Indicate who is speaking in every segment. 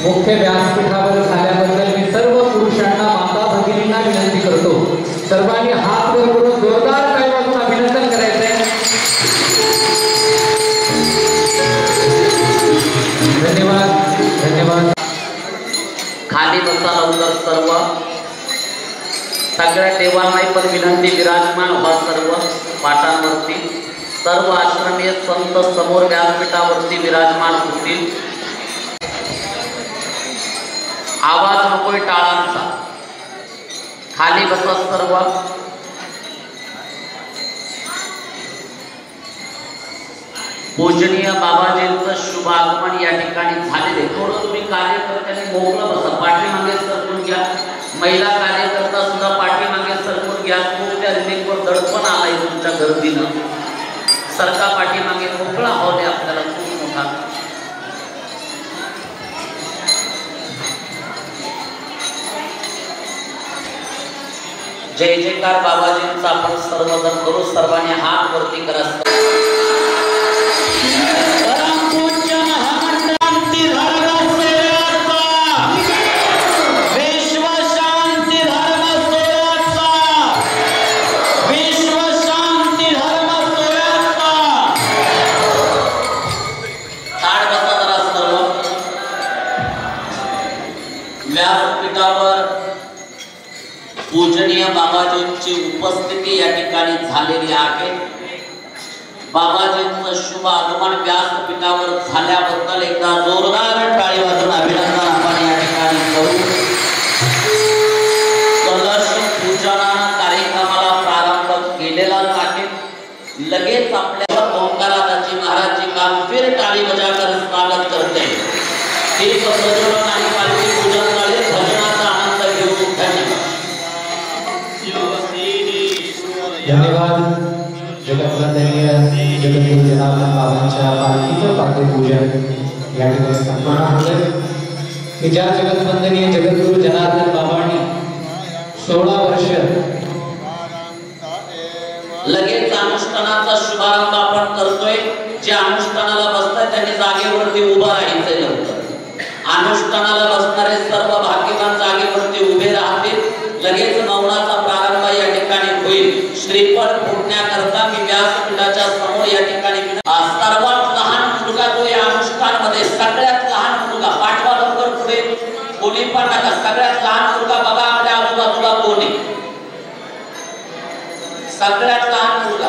Speaker 1: मुख्य व्यासपीठावर झाल्याबद्दल मी सर्व पुरुषांना माता भगिनींना विनंती करतो, सर्वांनी हात वर करून जोरदार टाळ्या वाजवून अभिनंदन करायचंय. धन्यवाद धन्यवाद.
Speaker 2: खाली बसा लवकर सर्व. सगळ्या देवांनाही पण विनंती, विराजमान व्हा सर्व पाटांवरती. सर्व आश्रमीय संत समोर व्यासपीठावरती विराजमान होतील. आवाज नकोय टाळांचा. खाली बसा सर्व. पूजनीय बाबाजींचं शुभ आगमन या ठिकाणी झालेले. थोडं तुम्ही कार्यकर्त्यांनी मोकळं बसा. पाठीमागे सरकून घ्या. महिला कार्यकर्ता सुद्धा पाठीमागे सरकून घ्या. खूप त्या रिलीफवर दडपण आलाय तुमच्या गर्दीनं. सरका पाठीमागे. मोकळा हॉल आहे आपल्याला खूप मोठा. जय जयकार बाबाजींचा आपण सर्वजण करू. सर्वांनी हात वरती करा. व्यासपीठावर पूजनीय बाबाजींची उपस्थिती या ठिकाणी झालेली आहे. बाबाजींचं शुभ आगमन व्यासपीठावर झाल्याबद्दल एकदा जोरदार टाळी वाजवून अभिनंदन आपण या ठिकाणी करू. कलश पूजनानं कार्यक्रमाला प्रारंभ केलेलाच आहे. लगेच आपल्या ओंकाराची महाराजची कामफीर टाळी बजावकर स्वागत करते. हे प्रज्वलन आणि पालखी पूजन झाले. भजनाचा आनंद घेऊ.
Speaker 1: धन्यवाद. जगतवंदनीय जगद्गुरु जनार्दन बाबांच्या पालखीचं पालखी पूजन या ठिकाणी संपन्न होते. की ज्या जगतवंदनीय जगद्गुरु जनार्दन बाबांनी 16 वर्ष
Speaker 2: लगेच अनुष्ठानाचा शुभारंभ आपण करतोय। जे अनुष्ठानाला बसतात त्यांनी जागेवरती उभं राहायचंय लवकर। अनुष्ठानाला बसणारे सर्व भाग्यवान जागेवरती उभे राहतील। लगेच मौनाचा प्रारंभ या ठिकाणी होईल। श्रीफळ फुटण्याकरता मी व्यासपीठाच्या समोर या ठिकाणी सर्वात लहान मुलगा जो या अनुष्ठानमध्ये सगळ्यात लहान मुलगा पाठवा लवकर पुढे। कोणी पण नका, सगळ्यात लहान मुलगा बघा आपल्या आजूबाजूला कोणी, सगळ्यात लहान मुलगा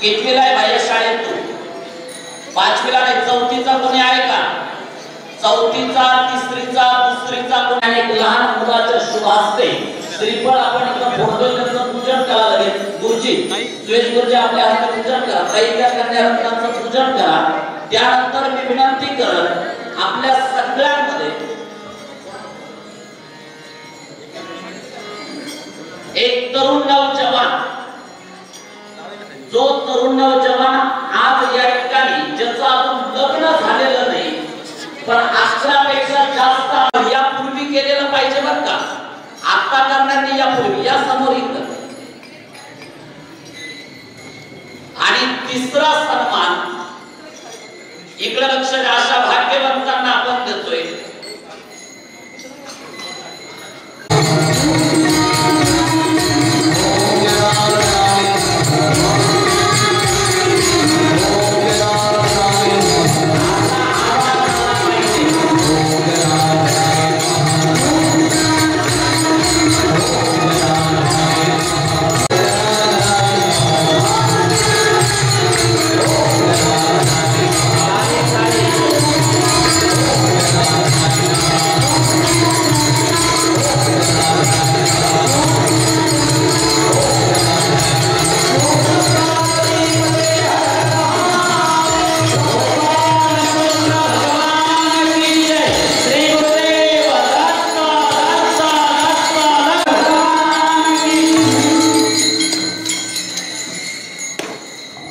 Speaker 2: कितवीला आहे बाह्य शाळेत? तू 5वीला नाही, 4थीचा कोणी आहे का? 4थीचा, 3रीचा, 2रीचा कोणी? एक लहान मुलाच्या शुभ हस्ते श्रीफळ आपण इथं फोडतोय, त्याचं पूजन करा लगेच। गुरुजी, सुरेश गुरुजी आपल्या हस्ते पूजन करा, दैत्य कन्यारत्नाचं पूजन करा। त्यानंतर मी विनंती करत आपल्या सगळ्यांमध्ये एक तरुण नौजवान, जो तरुण नौजवान आज या ठिकाणी ज्याचं अजून लग्न झालेलं नाही पण 11 पेक्षा जास्त यापूर्वी केलेलं पाहिजे बरं का। आता करण्यात यापूर्वी या समोर इकडं। आणि तिसरा सन्मान इकडे लक्ष द्या, अशा भाग्यवंतांना आपण देतोय।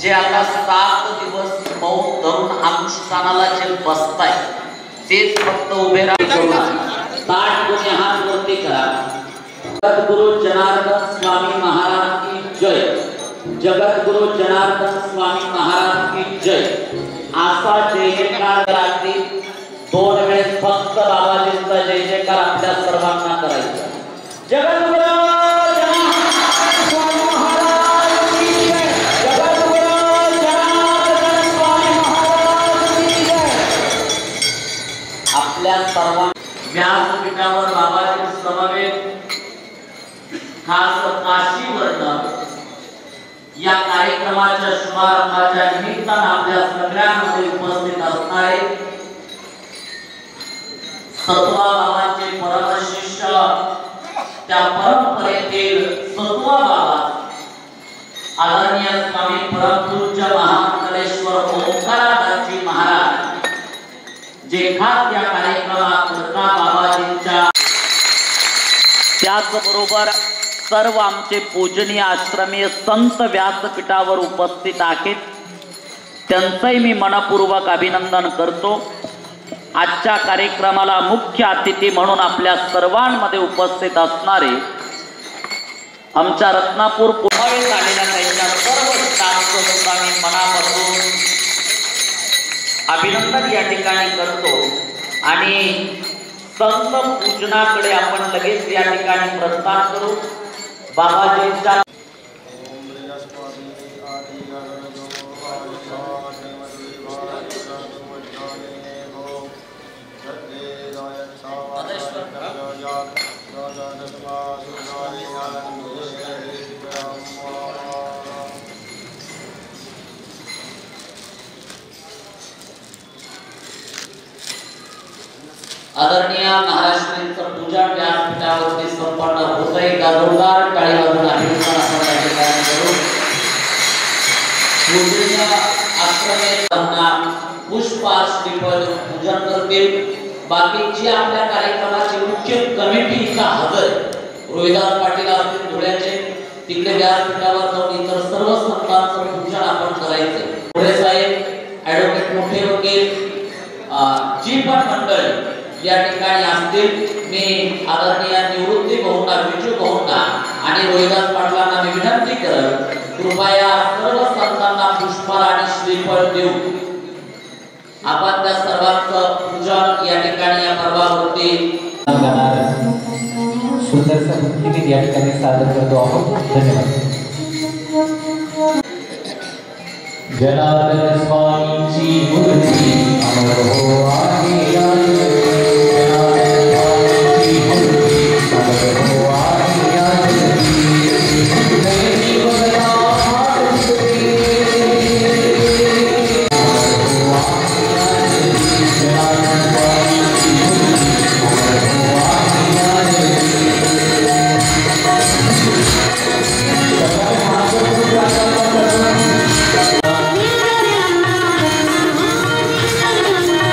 Speaker 2: जे आता 7 दिवस मौन धरून अनुष्ठानाला जे बसताय तेच फक्त उभे राहून ताट कोणी हात वरती करा। जगद्गुरु जनार्दन स्वामी महाराज की जय, जगद्गुरु जनार्दन स्वामी महाराज की जय असा जय जयकार रात्री 2 वेळेस फक्त बाबाजींचा जय जयकार आपल्या सर्वांना करायचा। जगद्गुरु व्यासपीठावर बाबाजी समवेत खास काशीवर्ण या कार्यक्रमाच्या शुभारंभाच्या निमित्तानं आपल्या सगळ्यांमध्ये उपस्थित असणारे सत्वा बाबांचे परमशिष्य, त्या परंपरेतील सत्वा बाबा आदरणीय स्वामी परमपूज्य महामंडलेश्वर ओंकारादासजी महाराज जे खास या कार्यक्रमाकरता बाबाजींच्या, त्याचबरोबर सर्व आमचे पूजनीय आश्रमीय संत व्यासपीठावर उपस्थित आहेत, त्यांचंही मी मनपूर्वक अभिनंदन करतो। आजच्या कार्यक्रमाला मुख्य अतिथी म्हणून आपल्या सर्वांमध्ये उपस्थित असणारे आमच्या रत्नापूर पुण्यात आलेल्या त्यांच्या सर्व स्टाफचं सुद्धा मी मनापासून अभिनंदन या ठिकाणी करतो। आणि संत पूजनाकडे आपण लगेच या ठिकाणी प्रस्थान करू। बाबाजींच्या आदरणीय महाराष्ट्रीयांचं पूजन व्यासपीठावरती संपन्न होतंय। जोरदार टाळी वाजवून अभिनंदन आपण या ठिकाणी करू। पूजनीय आश्रमेतांना पुष्पाश्रीफळ पूजन करतील। बाकीची आपल्या कार्यक्रमाची मुख्य कमिटी इथं हजर, रोहिदास पाटील असतील धुळ्याचे, तिकडे व्यासपीठावर जाऊन इतर सर्व संतांचं पूजन आपण करायचं। पुढे साहेब, ॲडव्होकेट मोठे वकील, जी पण मंडळी या ठिकाणी असतील. मी आदरणीय निवृत्ती भाऊंना, विजू भाऊंना आणि रोहिदास पाटलांना मी विनंती करत कृपया सर्व संतांना पुष्पहार आणि श्रीफळ देऊ आपण त्या सर्वांचं पूजन या ठिकाणी या पर्वावरती
Speaker 1: सुंदरसा भक्तिगीत या ठिकाणी सादर करतो आहोत. धन्यवाद. जनार्दन स्वामींची मूर्ती अमर हो आहे जनार्दन स्वामींची मूर्ती अमर हो आहे नयनी बघता हात दिसते जनार्दन स्वामींची मूर्ती अमर हो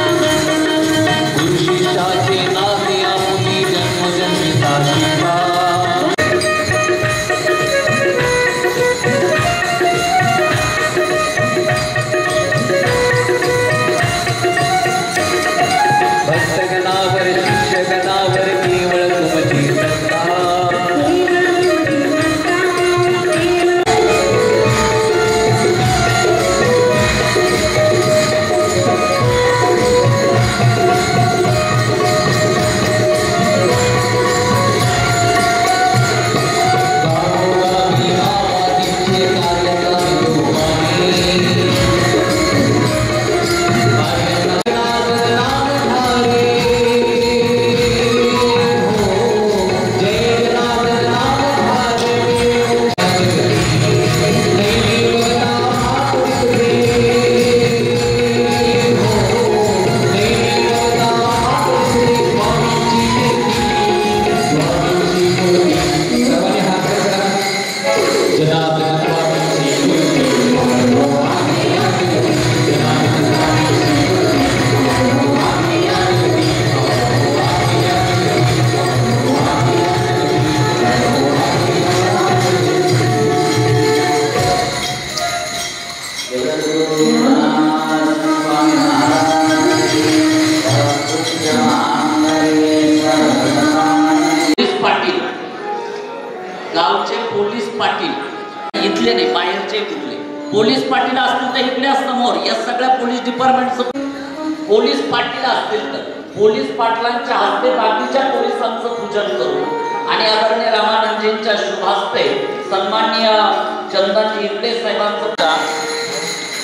Speaker 1: आहे
Speaker 2: पोलीस पाटील असतील तर इकडे समोर या सगळ्या पोलीस डिपार्टमेंटचं पोलीस पाटील असतील तर पोलीस पाटलांच्या हस्ते बाकीच्या पोलिसांचं पूजन करू आणि आदरणीय रामानंदजींच्या शुभास्ते सन्माननीय चंदन इकडे साहेबांचं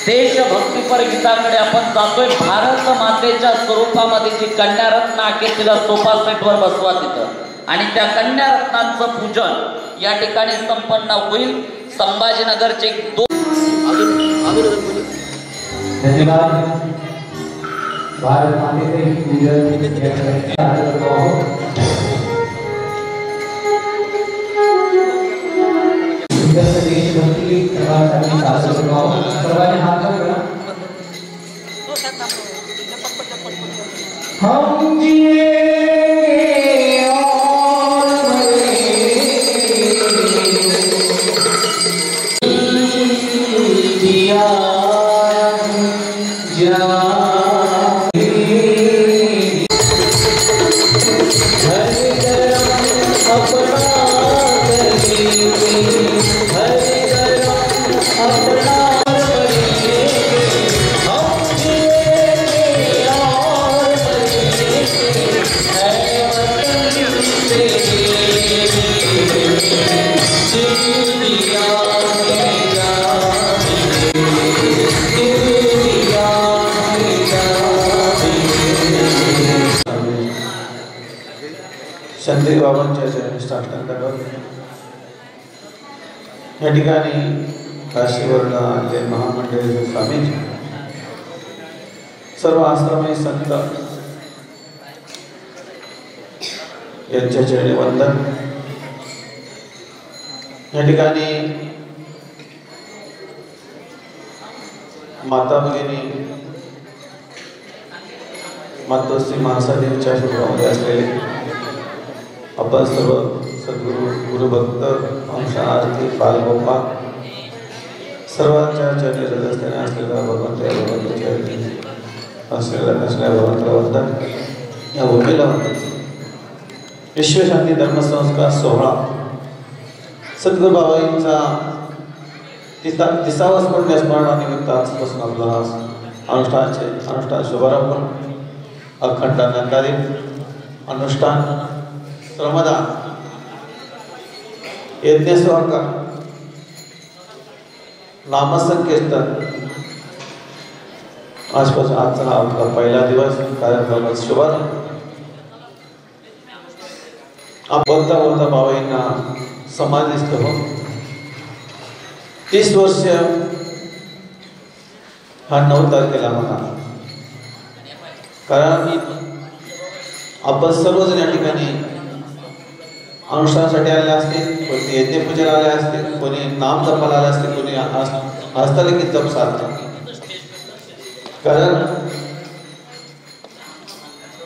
Speaker 2: देशभक्तीपर गीताकडे आपण जातोय. भारत मातेच्या स्वरूपामध्ये जी कन्यारत्न आहे तिला सोफा सेटवर बसवा तिथं आणि त्या कन्यारत्नांचं पूजन या ठिकाणी संपन्न होईल. संभाजीनगरचे
Speaker 1: धन्यवाद. भारत मातेचे पूजन करतो आहोत. देशभक्ती सर्वांसाठी सादर करतो आहोत. सर्वांनी हात वर करा. हम जिए
Speaker 3: संदेश बाबांच्या चरणस्थापना करत या ठिकाणी काशीवर्ण आले महामंडळ स्वामीजी सर्व आश्रमी संत यांच्या चरणी वंदन. या ठिकाणी माता भगिनी मातोश्री महासादेवीच्या शुभामध्ये असलेले आपण सर्व सद्गुरू गुरुभक्त अंश आरती फालगोपा सर्वांच्या चरणी रजस्थाने असलेल्या भगवंताच्या असलेल्या भगवंताला वंदन. या भूमीला विश्वशांती धर्मसंस्कार सोहळा सद्गुरू बाबाईंचा 30वा स्मरणानिमित्त आजपासून आपला हा अनुष्ठान शुभारंभ अखंड नंदारी अनुष्ठान श्रमदान यज्ञ सहकार नामसंकीर्तन आजपासून आजचा हा आपला पहिला दिवस कार्यक्रमाचा शुभारंभ बोलता बोलता बाबाईंना समाधिस्थ हो 30 वर्ष हा 9 तारखेला म्हणा कारण आपण सर्वजण या ठिकाणी अनुष्ठानासाठी आले असतील कोणी यज्ञपूजेला आले असतील कोणी नाम जपाला आले असतील कोणी हस्तलिखित जप साधतात कारण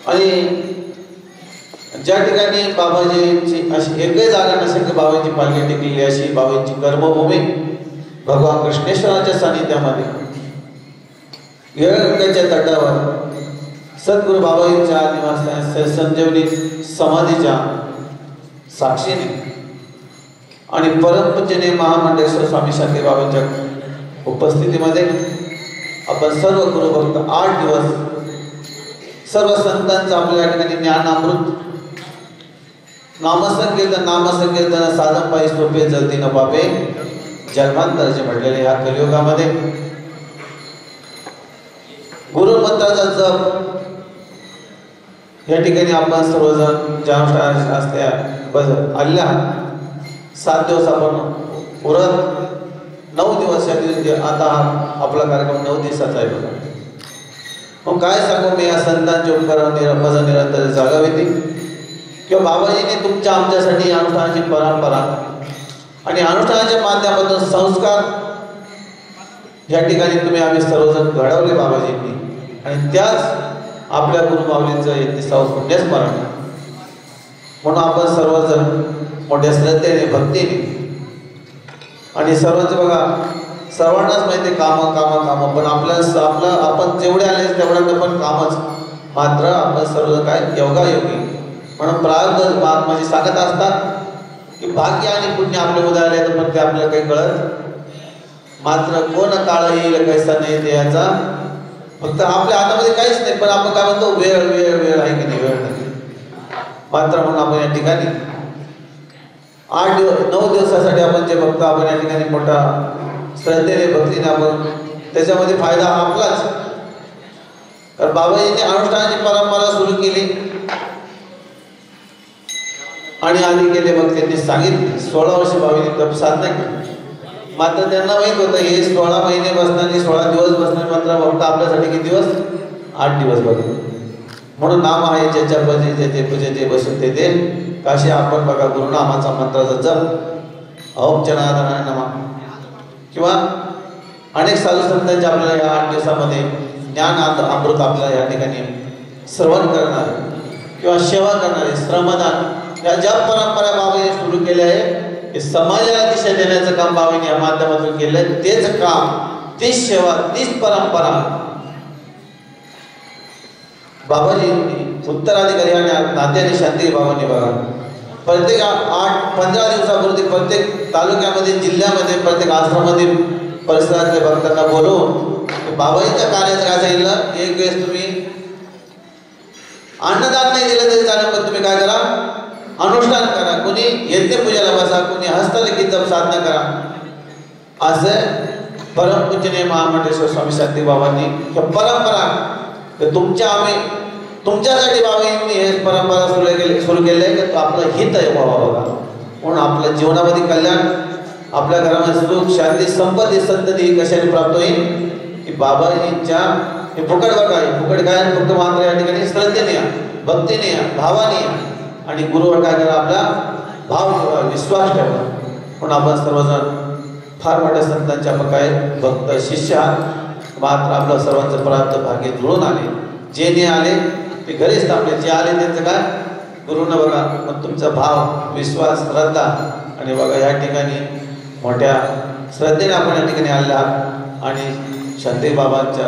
Speaker 3: आणि ज्या ठिकाणी बाबाजींची अशी एकही जागा नसेल की बाबांची पालखी टेकलेली अशी बाबांची कर्मभूमी भगवान कृष्णेश्वराच्या सानिध्यामध्ये गंगेच्या तटावर सद्गुरू बाबाजींच्या निवासस्थानी संजीवनी समाधीच्या साक्षीने आणि परमपूज्यने महामंडळेश्वर स्वामी शांती बाबांच्या उपस्थितीमध्ये आपण सर्व गुरुभक्त 8 दिवस सर्व संतांचं आपल्या या ठिकाणी ज्ञानामृत नामसंकीर्तन साधन पायी सोपे जलती न पापे जन्मांतराचे म्हटलेले ह्या कलियुगामध्ये गुरुमंत्राचा जप या ठिकाणी आपण सर्वजण ज्या असत्या आल्या 7 दिवस आपण उरत 9 दिवस या दिवशी आता आपला कार्यक्रम 9 दिवसाचा आहे बघा मग काय सांगू मी या संतांचे उपकार भजन निरंतर जागावी ती किंवा बाबाजीने तुमच्या आमच्यासाठी अनुष्ठानाची परंपरा आणि अनुष्ठानाच्या माध्यमातून संस्कार या ठिकाणी तुम्ही आम्ही सर्वजण घडवले बाबाजींनी आणि त्याच आपल्या गुरुमाऊलींचं 31वे पुण्यस्मरण म्हणून आपण सर्वजण मोठ्या श्रद्धेने भक्तीने आणि सर्वच बघा सर्वांनाच माहिती काम पण आपलं आपण जेवढे आले तेवढ्यात पण कामच मात्र आपण सर्व काय योगायोगी म्हणून प्रारब्ध महात्माजी सांगत असतात की भाग्य आणि पुण्य आपले उदाहरले तर पण ते आपल्याला काही कळत मात्र कोण काळ येईल कैसा नाही ते याचा फक्त आपल्या हातामध्ये काहीच नाही पण आपण काय म्हणतो वेळ वेळ वेळ आहे की नाही वेळ नाही मात्र म्हणून आपण या ठिकाणी 9 दिवसासाठी आपण जे बघतो आपण या ठिकाणी मोठा श्रद्धेने भक्तीने आपण त्याच्यामध्ये फायदा आपलाच कारण बाबाजींनी अनुष्ठानाची परंपरा सुरू केली आणि आधी केले मग त्यांनी सांगितले 16 वर्ष बाबाजींनी तप साधना केली मात्र त्यांना माहित होतं हे 16 महिने बसणार 16 दिवस बसणार मात्र फक्त आपल्यासाठी किती दिवस 8 दिवस बघा म्हणून नाम आहे ज्याच्या पूजे पूजेचे बसून ते दे काशी आपण बघा गुरुनामाचा मंत्राचा जप ओम जनार्दनाय नमः किंवा अनेक साधू संतांचे आपल्याला या 8 दिवसामध्ये ज्ञान अमृत आपल्याला या ठिकाणी श्रवण करणार किंवा सेवा करणारे श्रमदान या ज्या परंपरा बाबांनी सुरू केल्या आहे हे समाजाला दिशा देण्याचं काम बाबांनी या माध्यमातून केलं तेच काम तीच सेवा तीच परंपरा बाबाजींनी उत्तराधिकारी आणि नात्याने शांती बाबांनी बघा प्रत्येक 8-15 दिवसापूर्वी प्रत्येक तालुक्यामध्ये जिल्ह्यामध्ये प्रत्येक आश्रमामध्ये परिसरातल्या भक्तांना बोलवून बाबाजींच्या कार्याचं काय सांगितलं एक वेळेस तुम्ही अन्नदान नाही दिलं तरी चालेल पण तुम्ही काय करा अनुष्ठान करा कोणी यज्ञपूजेला बसा कोणी हस्तलिखित जप साधना करा असं परमपूज्यने महामंडळेश्वर स्वामी शांती बाबांनी परंपरा तुमच्यासाठी बाबांनी हे परंपरा सुरू केली आहे की आपलं हित आहे बाबा बघा म्हणून आपल्या जीवनामध्ये कल्याण आपल्या घरामध्ये सुख शांती संपत्ती संतती कशाने प्राप्त होईल की बाबाजींच्या हे फुकट बघा हे फुकट काय फक्त मात्र या ठिकाणी श्रद्धेने या भक्तीने या भावाने या आणि गुरुवर काय करा आपला भाव विश्वास ठेवा म्हणून आपण सर्वजण फार मोठ्या संतांच्या आपण काय भक्त शिष्य आहात मात्र आपलं सर्वांचं प्राप्त भाग्य जुळून आले जे नाही आले ते घरीच थांबले जे आले त्यांचं काय गुरुनं बघा मग तुमचा भाव विश्वास श्रद्धा आणि बघा या ठिकाणी मोठ्या श्रद्धेने आपण या ठिकाणी आले आहात आणि शांती बाबांच्या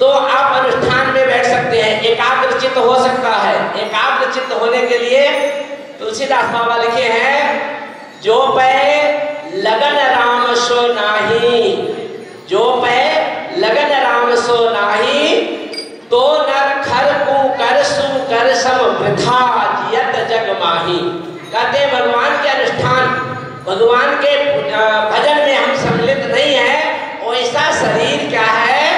Speaker 4: तो आप अनुष्ठान में बैठ सकते हैं, एकाग्रचित्त हो सकता है। एकाग्रचित्त होने के लिए तुलसीदास बाबा लिखे हैं, जो पै लगन राम सो नाही, जो पै लगन राम सो नाही, तो नर खर कु कर सु कर सम वृथा जियत जग माही। कहते भगवान के अनुष्ठान, भगवान के भजन में हम सम्मिलित नहीं है, वैसा शरीर क्या है,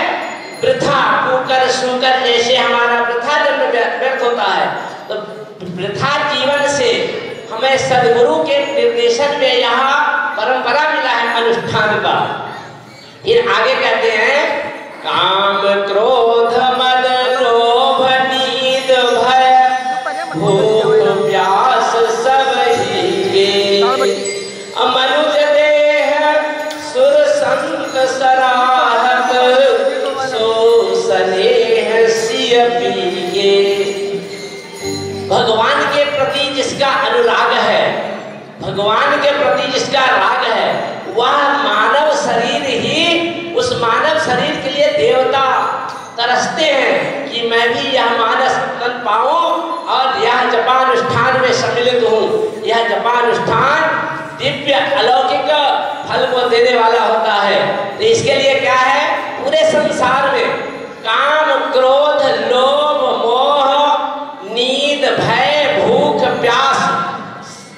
Speaker 4: वृथा, कुकर सुकर जैसे हमारा वृथा जन्म व्यर्थ होता है। तो वृथा जीवन से हमें सदगुरु के निर्देशन में यहाँ परंपरा मिला है अनुष्ठान का। फिर आगे कहते हैं, काम क्रोध मद लोभ नींद भय भूख प्यास सब ही मनुज देह सुर संत सराहत सो स्नेह सिय पीए। भगवान के प्रति जिसका अनुराग है, भगवान के प्रति जिसका राग है, वह मानव शरीर ही, उस मानव शरीर के लिए देवता तरसते हैं कि मैं भी यह मानस तन पाऊं और यह जपानुष्ठान में सम्मिलित हूँ। यह जपानुष्ठान दिव्य अलौकिक फल को देने वाला होता है। तो इसके लिए क्या है, पूरे संसार में काम क्रोध लोभ मोह नींद भय भूख प्यास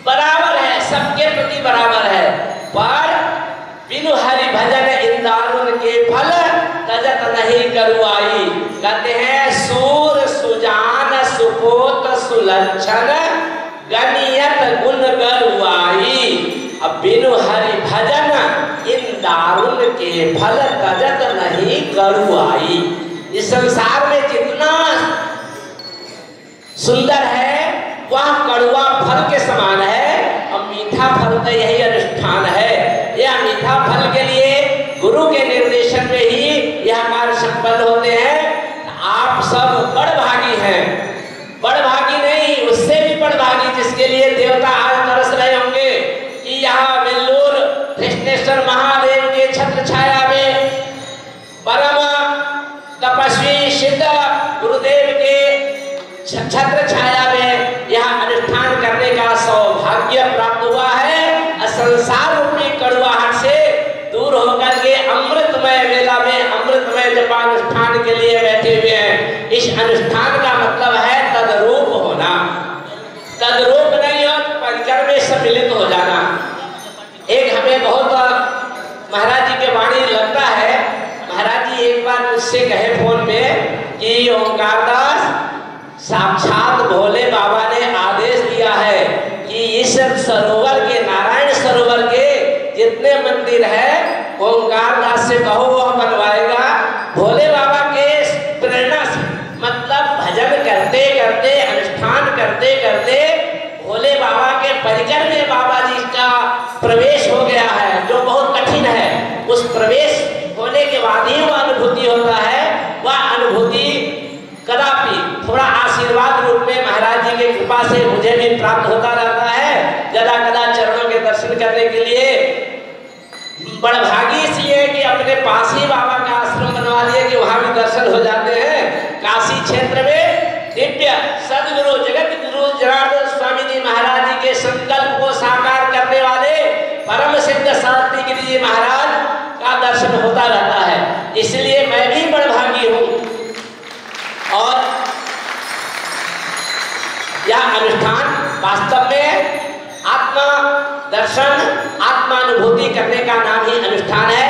Speaker 4: बराबर है, सबके प्रति बराबर है। पर बिनु हरि भजन इंदारुन के फल तजत नहीं करुआई। कहते हैं, सूर सुजान सुपोत सुलक्षण गनियत गुण गरुआई। अब बिनु हरि भजन इन दारुण के फल तजत नहीं करुआई। इस संसार में जितना सुंदर है वह कड़वा फल के समान है, और मीठा फल तो यही अनुष्ठान है। यह मीठा फल के लिए गुरु के निर्देशन में ही यह कार्य संपन्न होते हैं। आप सब बड़भागी हैं, बड़भागी नहीं, उससे भी बड़भागी जिसके लिए देवता आज तरस रहे होंगे कि यहाँ बेल्लूर कृष्णेश्वर महादेव के छत्र छाया में परम तपस्वी सिद्ध गुरुदेव के छत्र छाया में यह अनुष्ठान करने का सौभाग्य प्राप्त हुआ है। संसार रूपी कड़वाहट से दूर होकर के अमृतमय वेला में अमृतमय जपानुष्ठान के लिए बैठे हुए हैं। इस अनुष्ठान का मतलब है तद्रूप होना। तद्रूप नहीं हो तो परिकर में सम्मिलित हो जाना। एक हमें बहुत महाराज जी के वाणी लगता है, महाराज जी एक बार मुझसे कहे फोन पे कि ओंकार दास, साक्षात भोले बाबा ने आदेश दिया है कि इस सरोवर के, नारायण सरोवर के जितने मंदिर है, ओंकार दास से कहो वह बनवाएगा। भोले बाबा के प्रेरणा से, मतलब भजन करते करते अनुष्ठान करते करते भोले बाबा के परिकर में बाबा जी का प्रवेश हो गया है, जो बहुत कठिन है। उस प्रवेश होने के बाद ही वह अनुभूति होता है। वह अनुभूति कदापि थोड़ा आशीर्वाद रूप में महाराज जी की कृपा से मुझे भी प्राप्त होता रहता है। जदा कदा चरणों के दर्शन करने के लिए बड़भागी इसलिए कि अपने पास ही बाबा का आश्रम बनवा दिए कि वहां भी दर्शन हो जाते हैं। काशी क्षेत्र में दिव्य सदगुरु जगत गुरु जनार्दन स्वामी जी महाराज जी के संकल्प को साकार करने वाले परम सिद्ध शांति गिरि जी महाराज का दर्शन होता रहता है। इसलिए मैं भी बड़भागी हूँ। और यह अनुष्ठान वास्तव में आत्मा दर्शन, आत्मानुभूति करने का नाम ही अनुष्ठान है।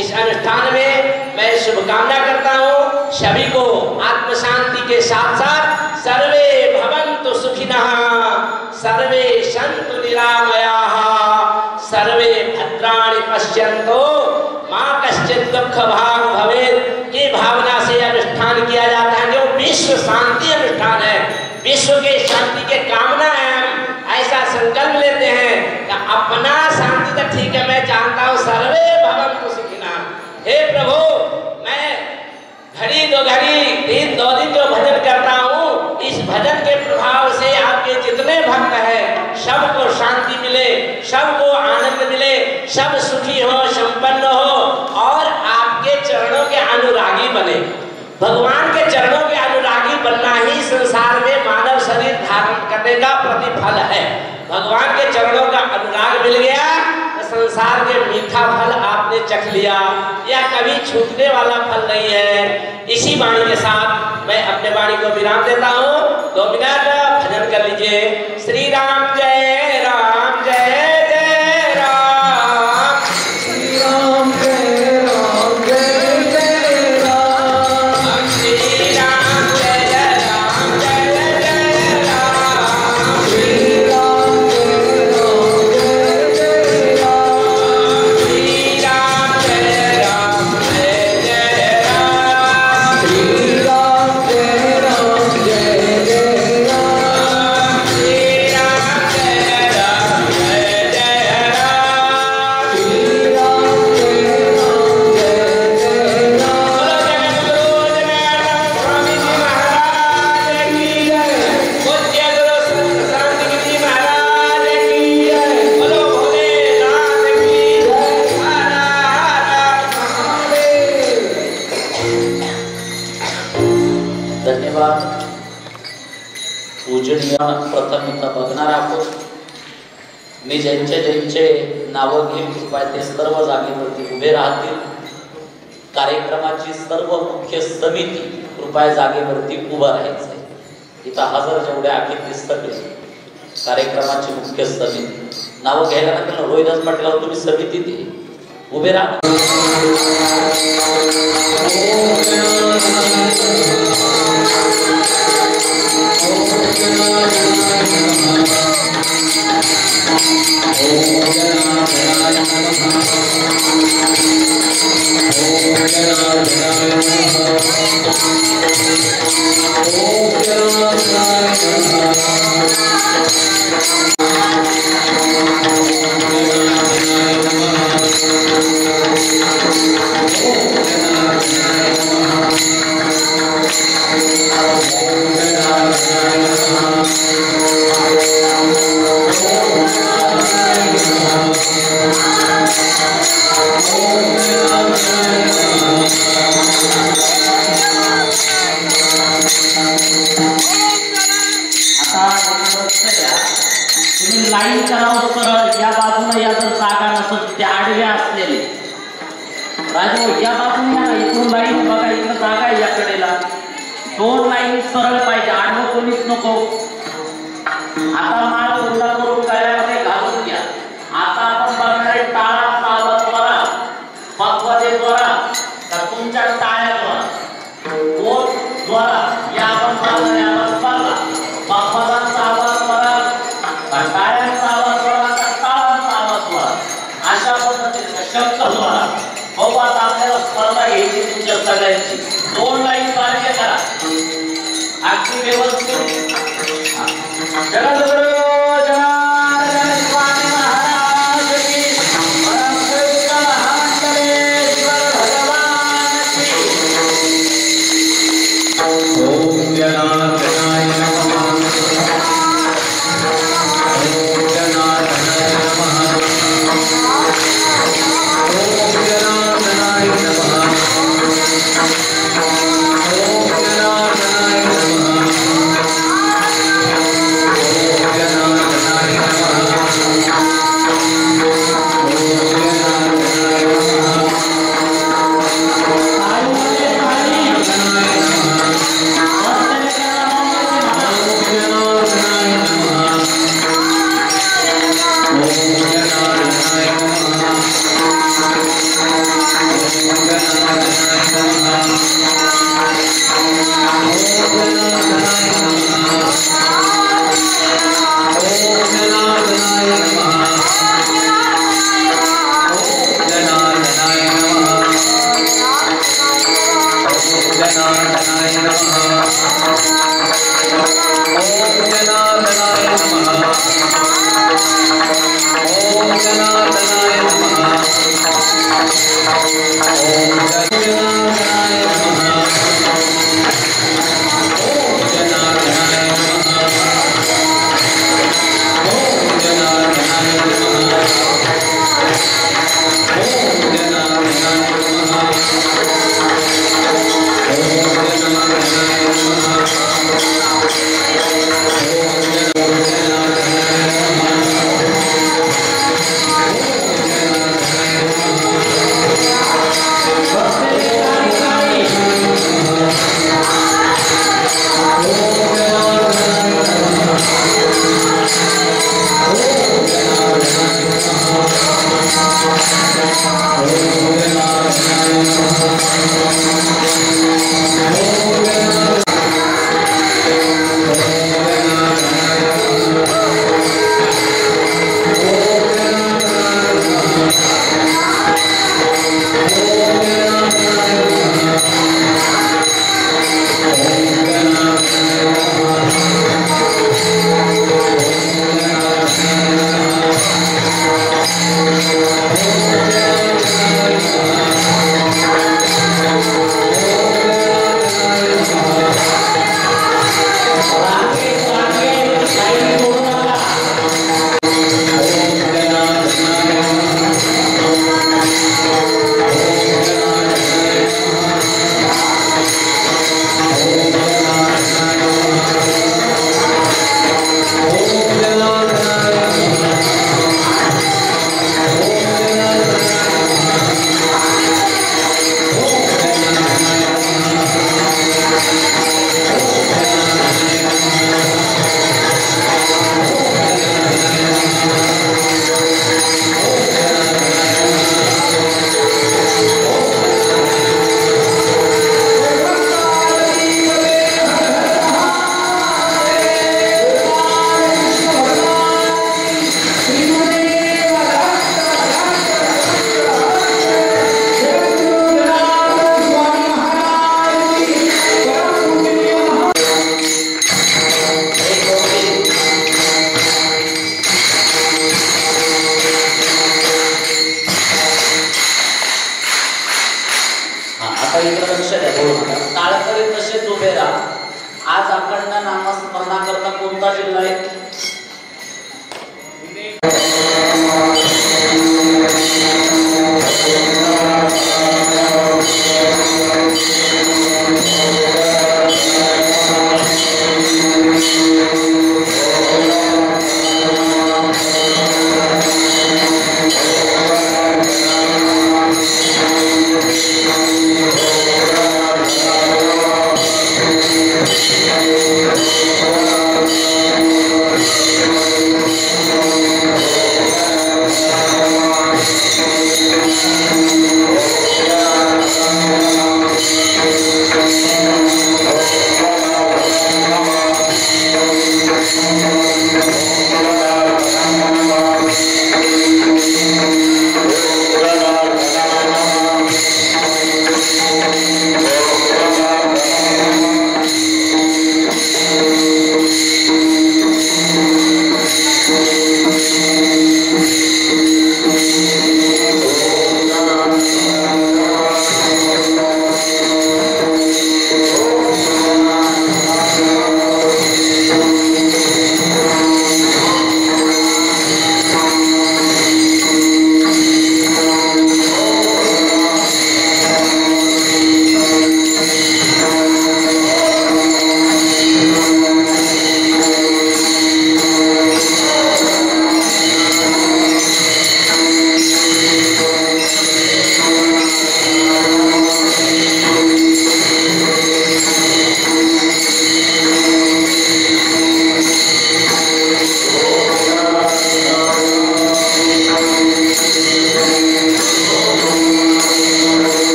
Speaker 4: इस अनुष्ठान में मैं शुभकामना करता हूँ सभी को आत्म शांति के साथ साथ सर्वे भवन्तु सुखिनः, सर्वे सन्तु निरामयाः, सर्वे भद्राणि पश्यन्तु मा कश्चित् दुःख भाग भवेत् की भावना से अनुष्ठान किया जाता है। जो विश्व शांति अनुष्ठान है, विश्व के शांति के कामना है, हम ऐसा संकल्प लेते हैं कि अपना शांति तो ठीक है, मैं चाहता हूँ सर्वे भवन्तु सुखिनः। हे प्रभु, मैं घड़ी दो घड़ी दिन दो दिन जो भजन करता हूँ, इस भजन के प्रभाव से आपके जितने भक्त हैं सबको शांति मिले, सबको आनंद मिले, सब सुखी हो, संपन्न हो और आपके चरणों के अनुरागी बने। भगवान के चरणों के अनुरागी बनना ही संसार में मानव शरीर धारण करने का प्रतिफल है। भगवान के चरणों का अनुराग मिल गया तो संसार के मीठा फल आपने चख लिया, या कभी छूटने वाला फल नहीं है। इसी वाणी के साथ मैं अपने वाणी को विराम देता हूँ। 2 मिनट भजन कर लीजिए। श्री राम जय राम जय जय राम, श्री राम जय राम जय जय राम, श्री राम जय राम जय जय राम, श्री राम जय राम जय जय राम, श्री राम जय राम जय जय राम, श्री राम जय राम जय जय राम, श्री राम जय राम जय जय राम, श्री राम जय राम जय जय राम। बोलो जगत गुरु जनार्दन स्वामी जी महाराज की जय। पूज्य गुरु संत शांति जी महाराज की जय। बोलो भोलेनाथ की जय। हर हर महादेव।
Speaker 2: धन्यवाद। पूजनीय प्रथम इथं बघणार आहोत. मी ज्यांचे नावं घेईन कृपया ते सर्व जागेवरती उभे राहतील. कार्यक्रमाची सर्व मुख्य समिती कृपया जागेवरती उभं राहायचंय. इथं हजर जेवढ्या आहेत ते सगळे कार्यक्रमाची मुख्य समिती नावं घ्यायला नंतर रोहिदास पाटील तुम्ही समितीत उभे राहा.
Speaker 5: तुम्ही लाईन करावं सरळ. या बाजूला या जर जागा नसत त्या आडव्या असलेले राजू या बाजूने या, इकडून लाईन बघा, इकडं जागा आहे या कडेला. 2 लाईन सरळ पाहिजे, आडवं कोणीच नको. आता माळ पूर्ण करून गळ्यामध्ये घालून घ्या. आता आपण बघणार टाळा सावा द्वारा पक्वाचे द्वारा तर तुमच्या टाळ्याद्वारा बोट द्वारा या आपण बघणार आवाज पाला पक्वाचा आवाज द्वारा टाळ्यांचा आवाज द्वारा टाळांचा आवाज द्वारा अशा पद्धतीने शब्द द्वारा बघू. आता आपल्याला स्पर्धा घ्यायची तुमच्या सगळ्यांची. 2 लाईन सारखे करा अगदी व्यवस्थित. जगद्गुरु जनार्दन स्वामी महाराज की, परम कृष्ण महामंडलेश्वर भगवान की.
Speaker 3: ओम जनार्दनाय नमः, ओम जनार्दनाय नमः, ओम जनार्दनाय नमः, ओम जनार्दनाय नमः, ओम जनार्दनाय नमः।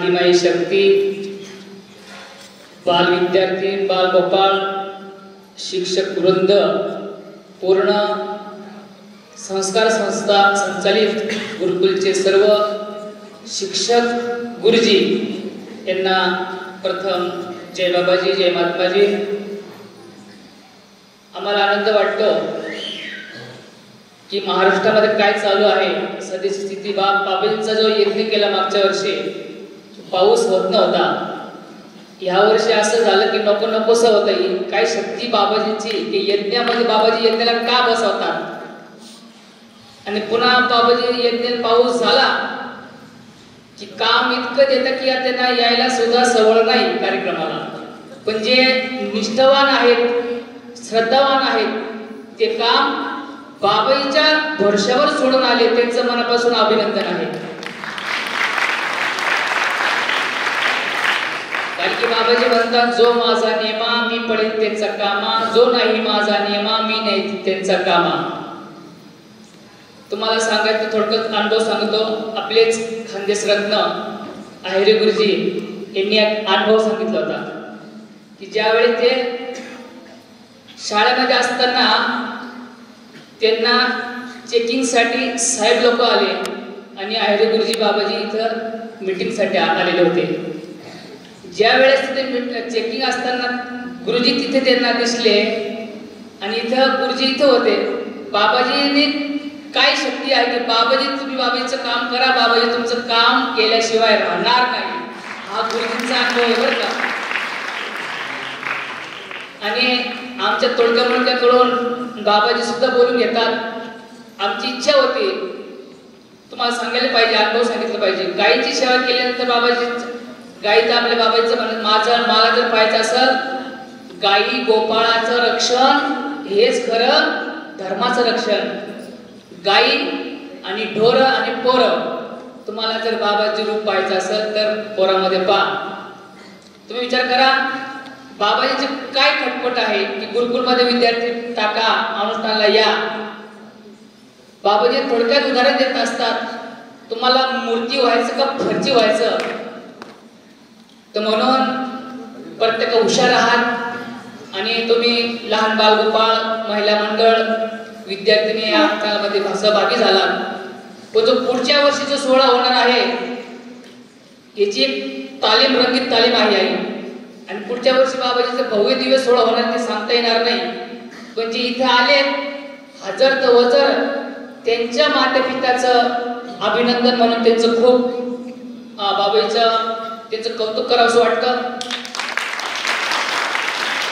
Speaker 6: आदिमाई शक्ती, बाल विद्यार्थी, बाल गोपाळ, शिक्षक वृंद, पूर्ण संस्कार संस्था संचालित गुरुकुलचे सर्व शिक्षक गुरुजी यांना प्रथम जय बाबाजी, जय महात्माजी. आम्हाला आनंद वाटतो की महाराष्ट्रामध्ये काय चालू आहे सध्याची स्थिती. बाबाजींचा जो यज्ञ केला मागच्या वर्षी, पाऊस होत नव्हता. ह्या वर्षी असं झालं की नको नकोसं होतं. काय शक्ती बाबाजींची की यज्ञामध्ये बाबाजी यज्ञाला का बसवतात आणि पुन्हा बाबाजी यज्ञ पाऊस झाला की काम इतकं देतं की त्यांना यायला सुद्धा सवड नाही कार्यक्रमाला. पण जे निष्ठावान आहेत, श्रद्धावान आहेत, ते काम बाबाईच्या भरशावर सोडून आले, त्यांचं मनापासून अभिनंदन आहे. कारण की बाबाजी म्हणतात, जो माझा नेमा मी पडेल त्यांचा कामा, जो नाही माझा नेमा मी नाही त्यांचा कामा. तुम्हाला सांगायचं थोडक्यात अनुभव सांगतो. आपलेच खानदेश रत्न आहेरे गुरुजी यांनी एक अनुभव सांगितला होता की ज्यावेळी ते शाळेमध्ये असताना त्यांना चेकिंगसाठी साहेब लोक आले आणि आहेरे गुरुजी बाबाजी इथं मीटिंगसाठी आलेले होते. ज्या वेळेस तिथे चेकिंग असताना गुरुजी तिथे त्यांना दिसले आणि इथं गुरुजी इथं होते. बाबाजींनी काय शक्ती आहे की बाबाजी तुम्ही बाबाजीचं काम करा, बाबाजी तुमचं काम केल्याशिवाय राहणार नाही. हा गुरुजींचा अनुभव आहे बरं का. आणि आमच्या तोडक्या मुलक्याकडून बाबाजी सुद्धा बोलून घेतात. आमची इच्छा होती, तुम्हाला सांगायला पाहिजे, अनुभव सांगितलं पाहिजे. गायीची सेवा केल्यानंतर बाबाजी, गाई तर आपल्या बाबाजीचं म्हणत, मला जर पाहायचं असेल गायी गोपाळाचं रक्षण हेच खरं धर्माचं रक्षण. गाई आणि ढोर आणि पोरं, तुम्हाला जर बाबाजी रूप पाहायचं असेल तर पोरामध्ये पहा. तुम्ही विचार करा बाबाजीचे काय खटपट आहे की गुरुकुलमध्ये विद्यार्थी टाका, अनुष्ठानाला या. बाबाजी थोडक्यात उदाहरण देत असतात, तुम्हाला मूर्ती व्हायचं का फर्जी व्हायचं. तर म्हणून प्रत्येक हुशार आहात आणि तुम्ही लहान बालगोपाळ, महिला मंडळ, विद्यार्थिनी या अनुष्ठानामध्ये सहभागी झालात. पण जो पुढच्या वर्षी जो सोहळा होणार आहे याची एक तालीम, रंगीत तालीम आहे. आणि पुढच्या वर्षी बाबाजीचं भव्य दिवस सोहळा होणार ते सांगता येणार नाही. पण जे इथे आले हजर तर वजर, त्यांच्या मातापिताचं अभिनंदन म्हणून त्यांचं खूप बाबाजीचं त्यांचं कौतुक करावं असं वाटतं.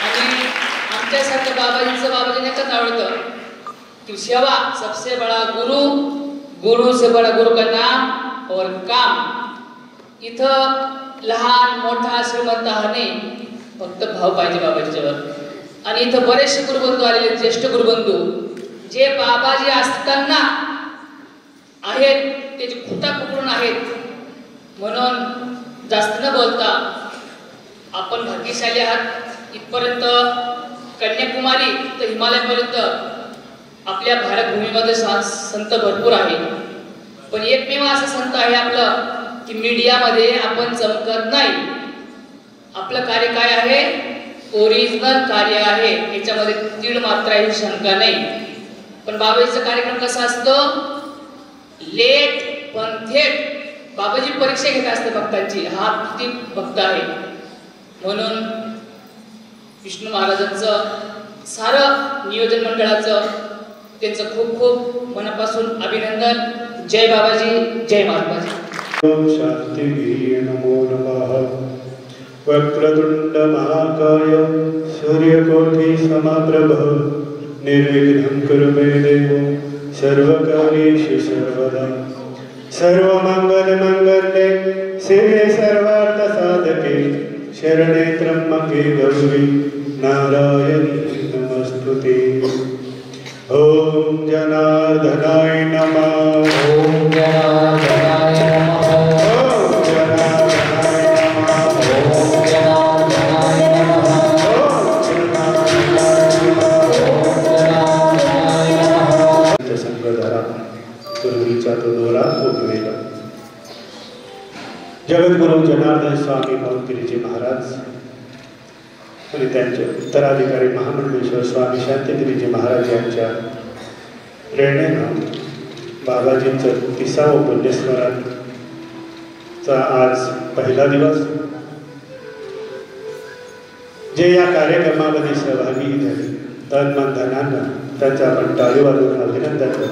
Speaker 6: आणि आमच्यासारखं बाबाजीने एकच आवडतं की सेवा सबसे बडा गुरु, गुरु से बडा गुरु का नाम और काम. इथं लहान मोठा श्रीमंत हा नाही, फक्त भाव पाहिजे बाबाजीच्यावर. आणि इथं बरेचसे गुरुबंधू आलेले, ज्येष्ठ गुरुबंधू जे बाबाजी असताना आहेत, त्याची खुटा पकडून आहेत. म्हणून जास्त न बोलता आपण भाग्यशाली आहात. इथपर्यंत कन्याकुमारी तर हिमालयापर्यंत आपल्या भारतभूमीमध्ये संत भरपूर आहे. पण एकमेव असं संत आहे आपलं की मीडियामध्ये आपण चमकत नाही. आपलं कार्य काय आहे, ओरिजिनल कार्य आहे, याच्यामध्ये तीळ मात्राही शंका नाही. पण बाबाजीचा कार्यक्रम कसा असतो, लेट पण थेट. बाबाजी परीक्षा घेत असते भक्तांची, हा किती भक्त आहे. म्हणून विष्णू महाराजांचं सारं नियोजन मंडळाचं त्यांचं खूप खूप मनापासून अभिनंदन. जय बाबाजी, जय महात्माजी.
Speaker 7: शांती नमो नमः. वक्रतुंड महाकाय सूर्यकोटि समप्रभ निर्विघ्नं कुरु मे देव सर्वकार्येषु सर्वदा. सर्वमंगलमंगल्ये शिवे सर्वार्थसाधके शरणे त्र्यंबके गौरी नारायणी नमस्तुते. ओम जनार्दनाय नमः.
Speaker 1: ओम जनार्दनाय नमः.
Speaker 7: ओम जनार्दनाय नमः.
Speaker 1: ओम जनार्दनाय नमः.
Speaker 7: संगधरा पूर्वीचा तो दोरा उगवेला. जगद्गुरू जनार्दन स्वामी भावगिरीजी महाराज आणि त्यांचे उत्तराधिकारी महामंडलेश्वर स्वामी शांतिगिरीजी महाराज यांच्या प्रेरणेनं बाबाजींचं 30वं पुण्यस्मरणचा आज पहिला दिवस. जे या कार्यक्रमामध्ये सहभागी झाले तन मन धनानं त्यांचं आपण टाळी वाजवून अभिनंदन करतो.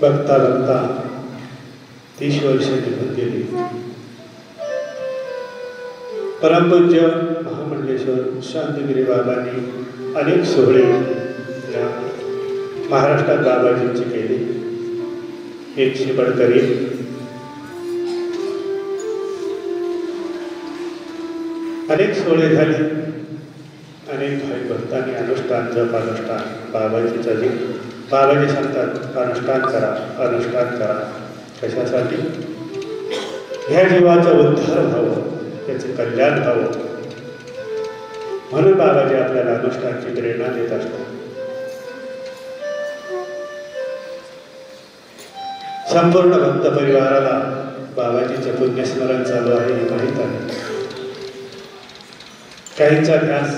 Speaker 7: बघता बघता 30 वर्ष निघून गेली. परमपूज्य महामंडलेश्वर शांतिगिरी बाबांनी अनेक सोहळे या महाराष्ट्रात बाबाजींची केली. एक शिबडकरी अनेक सोहळे झाले. अनेक भाई भक्तांनी अनुष्ठान जप अनुष्ठान बाबाजीचा जे बाबाजी सांगतात अनुष्ठान करा अनुष्ठान करा. कशासाठी? ह्या जीवाचं उद्धार व्हावं, त्याचं कल्याण व्हावं, म्हणून बाबाजी आपल्याला अनुष्ठानची प्रेरणा देत असतात. संपूर्ण भक्त परिवाराला बाबाजीचं पुण्यस्मरण चालू आहे हे माहीत आहे. काहींचा ध्यास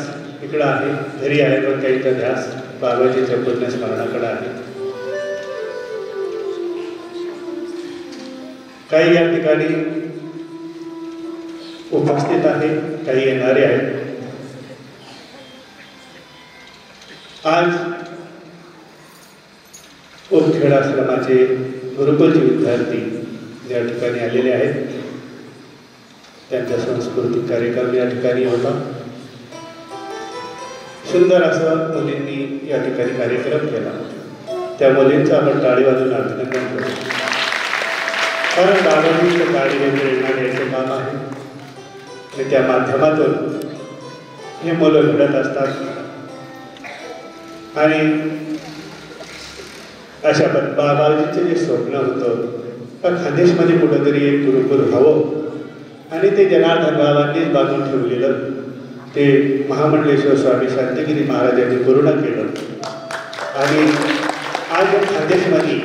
Speaker 7: इकडं आहे, घरी आहे, पण काहींचा ध्यास बाबाजीच्या पुण्यस्मरणाकडे आहे. काही या ठिकाणी उपस्थित आहे, काही येणारे आहेत. आज उदखेड आश्रमाचे गुरुकुलचे विद्यार्थी या ठिकाणी आलेले आहेत. त्यांचा सांस्कृतिक कार्यक्रम या ठिकाणी होता. सुंदर असं मुलींनी या ठिकाणी कार्यक्रम केला. त्या मुलींचं आपण टाळी वाजवून अभिनंदन करू. कारण बाबाजीचं टाळी प्रेरणा द्यायचं काम आहे आणि त्या माध्यमातून हे मुलं घडत असतात. आणि अशा बाबाजीचं जे स्वप्न होतं तर खानदेशमध्ये कुठंतरी एक गुरुकुल व्हावं आणि ते जनार्दन बाबांनीच बांधून ठेवलेलं ते महामंडलेश्वर स्वामी शांतिगिरी महाराजांनी पूर्ण केलं. आणि आज खानदेशमध्ये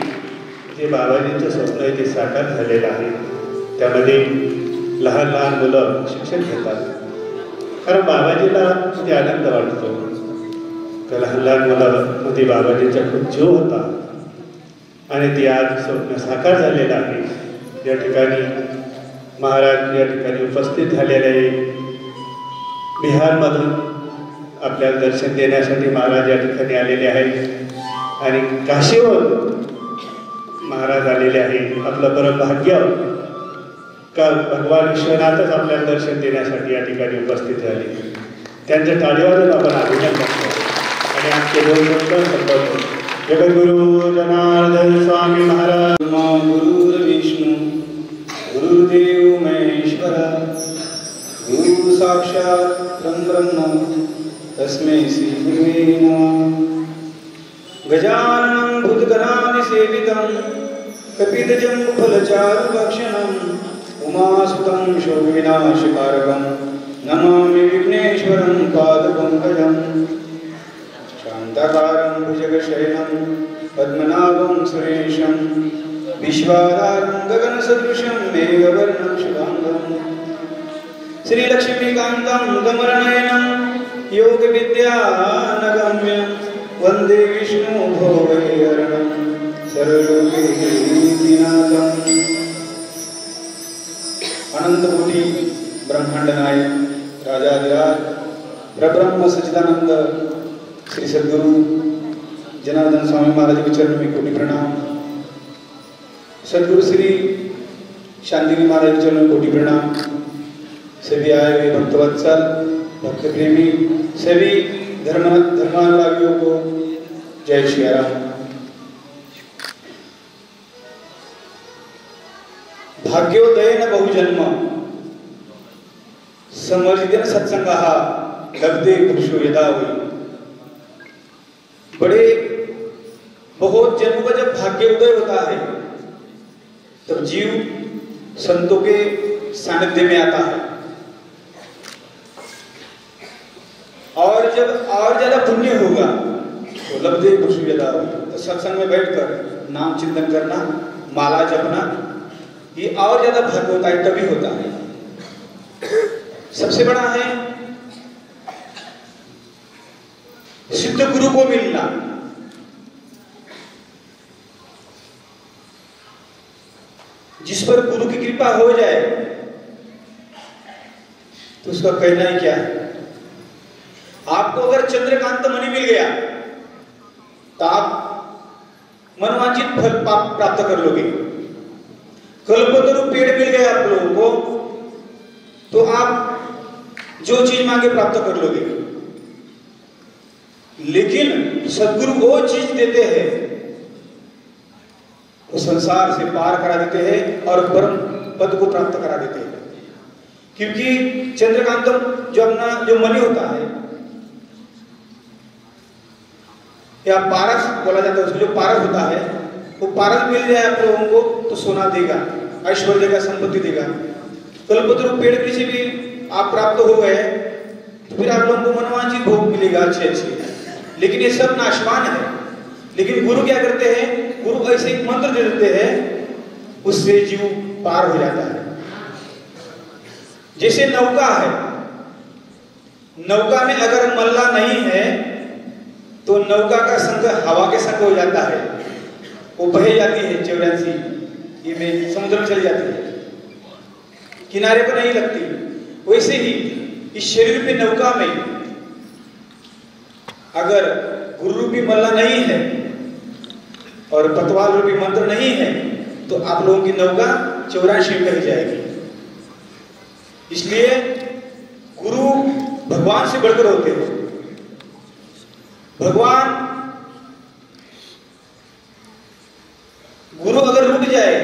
Speaker 7: जे बाबाजींचं स्वप्न आहे ते साकार झालेलं आहे. त्यामध्ये लहान लहान मुलं शिक्षण घेतात. कारण बाबाजीला किती आनंद वाटतो. त्या लहान लहान मुलांमध्ये बाबाजींचा खूप जीव होता आणि ते आज स्वप्न साकार झालेलं आहे. या ठिकाणी महाराज या ठिकाणी उपस्थित झालेले बिहारमधून आपल्याला दर्शन देण्यासाठी महाराज या ठिकाणी आलेले आहेत. आणि काशीवर महाराज आलेले आहेत. आपलं परम भाग्य का भगवान विश्वनाथच आपल्याला दर्शन देण्यासाठी या ठिकाणी उपस्थित झाले. त्यांच्या टाळीवाजून आपण अभिनंदन करतो आणि आमचे 2 शब्द संपवतो. जगद्गुरु जनार्दन स्वामी महाराज.
Speaker 8: गुरुर्विष्णू गुरुर्देव महेश्वर गुरु साक्षात ब्रह्म तस्मै श्री गुरुवे नमः. गजाननं भूतगणादिसेवितं कपितजम्बुफलचारुभक्षणं उमासुतं शोकविनाशकारकं नमामि विघ्नेश्वरं पादपङ्कजं. शान्ताकारं भुजगशयनं पद्मनाभं सुरेशं विश्वाधारं गगनसदृशं मेघवर्णं शुभाङ्गं श्रीलक्ष्मीकान्तं कमलनयनं योगविद्यानगम्यं वन्दे विष्णु भोगैर्हरणं सर्वलोकैकनाथम्. अनंतकोटी ब्रह्मांड नायक राजाधिराज परब्रह्म सच्चिदानंद श्री सद्गुरु जनार्दन स्वामी महाराज के चरण में कोटि प्रणाम. सद्गुरु श्री शांतिगिरी महाराज के चरण में कोटि प्रणाम. सभी आए हुए भक्तवत्सल भक्त प्रेमी सभी धर्मानुरागियों को जय श्री राम. भाग्योदयन बहुजन्म समर्जित सत्संग लब्धे पुरुषो यदा हुई. बड़े बहुत जन्मों का जब भाग्य उदय होता है तब जीव संतों के सानिध्य में आता है. और जब और ज्यादा पुण्य होगा तो लब्धे पुरुष वेदा। तो सत्संग में बैठकर नाम चिंतन करना, माला जपना, ये और ज्यादा भाग्य होता है, तभी होता है। सबसे बड़ा है सिद्ध गुरु को मिलना। जिस पर गुरु की कृपा हो जाए तो उसका कहना ही क्या है। आपको अगर चंद्रकांत मणि मिल गया तो आप मनवांचित फल प्राप्त कर लोगे। कल्पतरु पेड़ मिल गया आप लोगों को तो आप जो चीज मांगे प्राप्त कर लोगे। लेकिन सदगुरु वो चीज देते हैं, वो संसार से पार करा देते हैं और परम पद को प्राप्त करा देते हैं। क्योंकि चंद्रकांतम जो अपना जो मणि होता है या पारस बोला जाता है, उसको जो पारस होता है, वो पारस मिल जाए आप लोगों को तो सोना देगा, ऐश्वर्य देगा, संपत्ति देगा। कल्पतरु पेड़ के से भी आप प्राप्त हो गए तो फिर आप लोगों को मनवांचित भोग मिलेगा अच्छे अच्छे। लेकिन ये सब नाशवान है। लेकिन गुरु क्या करते हैं, गुरु ऐसे एक मंत्र दे देते हैं, उससे जीव पार हो जाता है। जैसे नौका है, नौका में अगर मल्ला नहीं है तो नौका का संग हवा के संग हो जाता है, वो बह जाती है 84 ये में समुद्र में चली जाती है, किनारे पर नहीं लगती। वैसे ही इस शरीर पे नौका में अगर गुरु रूपी मल्ला नहीं है और पतवार रूपी मंत्र नहीं है तो आप लोगों की नौका 84 में बह जाएगी। इसलिए गुरु भगवान से बढ़कर होते हैं। भगवान गुरु अगर रुक जाए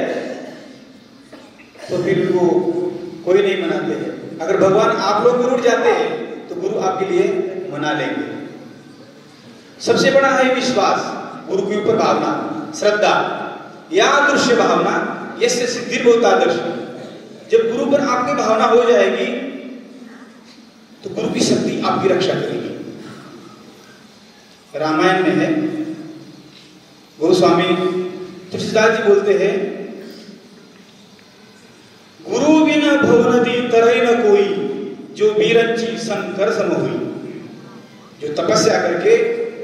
Speaker 8: तो फिर वो कोई नहीं मनाते हैं। अगर भगवान आप लोग रुक जाते हैं तो गुरु आपके लिए मना लेंगे। सबसे बड़ा है विश्वास, गुरु के ऊपर भावना, श्रद्धा या दृश्य भावना, यस्य सिद्धि भूतादर्श। जब गुरु पर आपकी भावना हो जाएगी तो गुरु की शक्ति आपकी रक्षा करेगी। रामायण में है, गोस्वामी तुलसीदास जी बोलते हैं, गुरु बिन भव नदी तरई न कोई, जो बीरंची शंकर सम हुई। जो तपस्या करके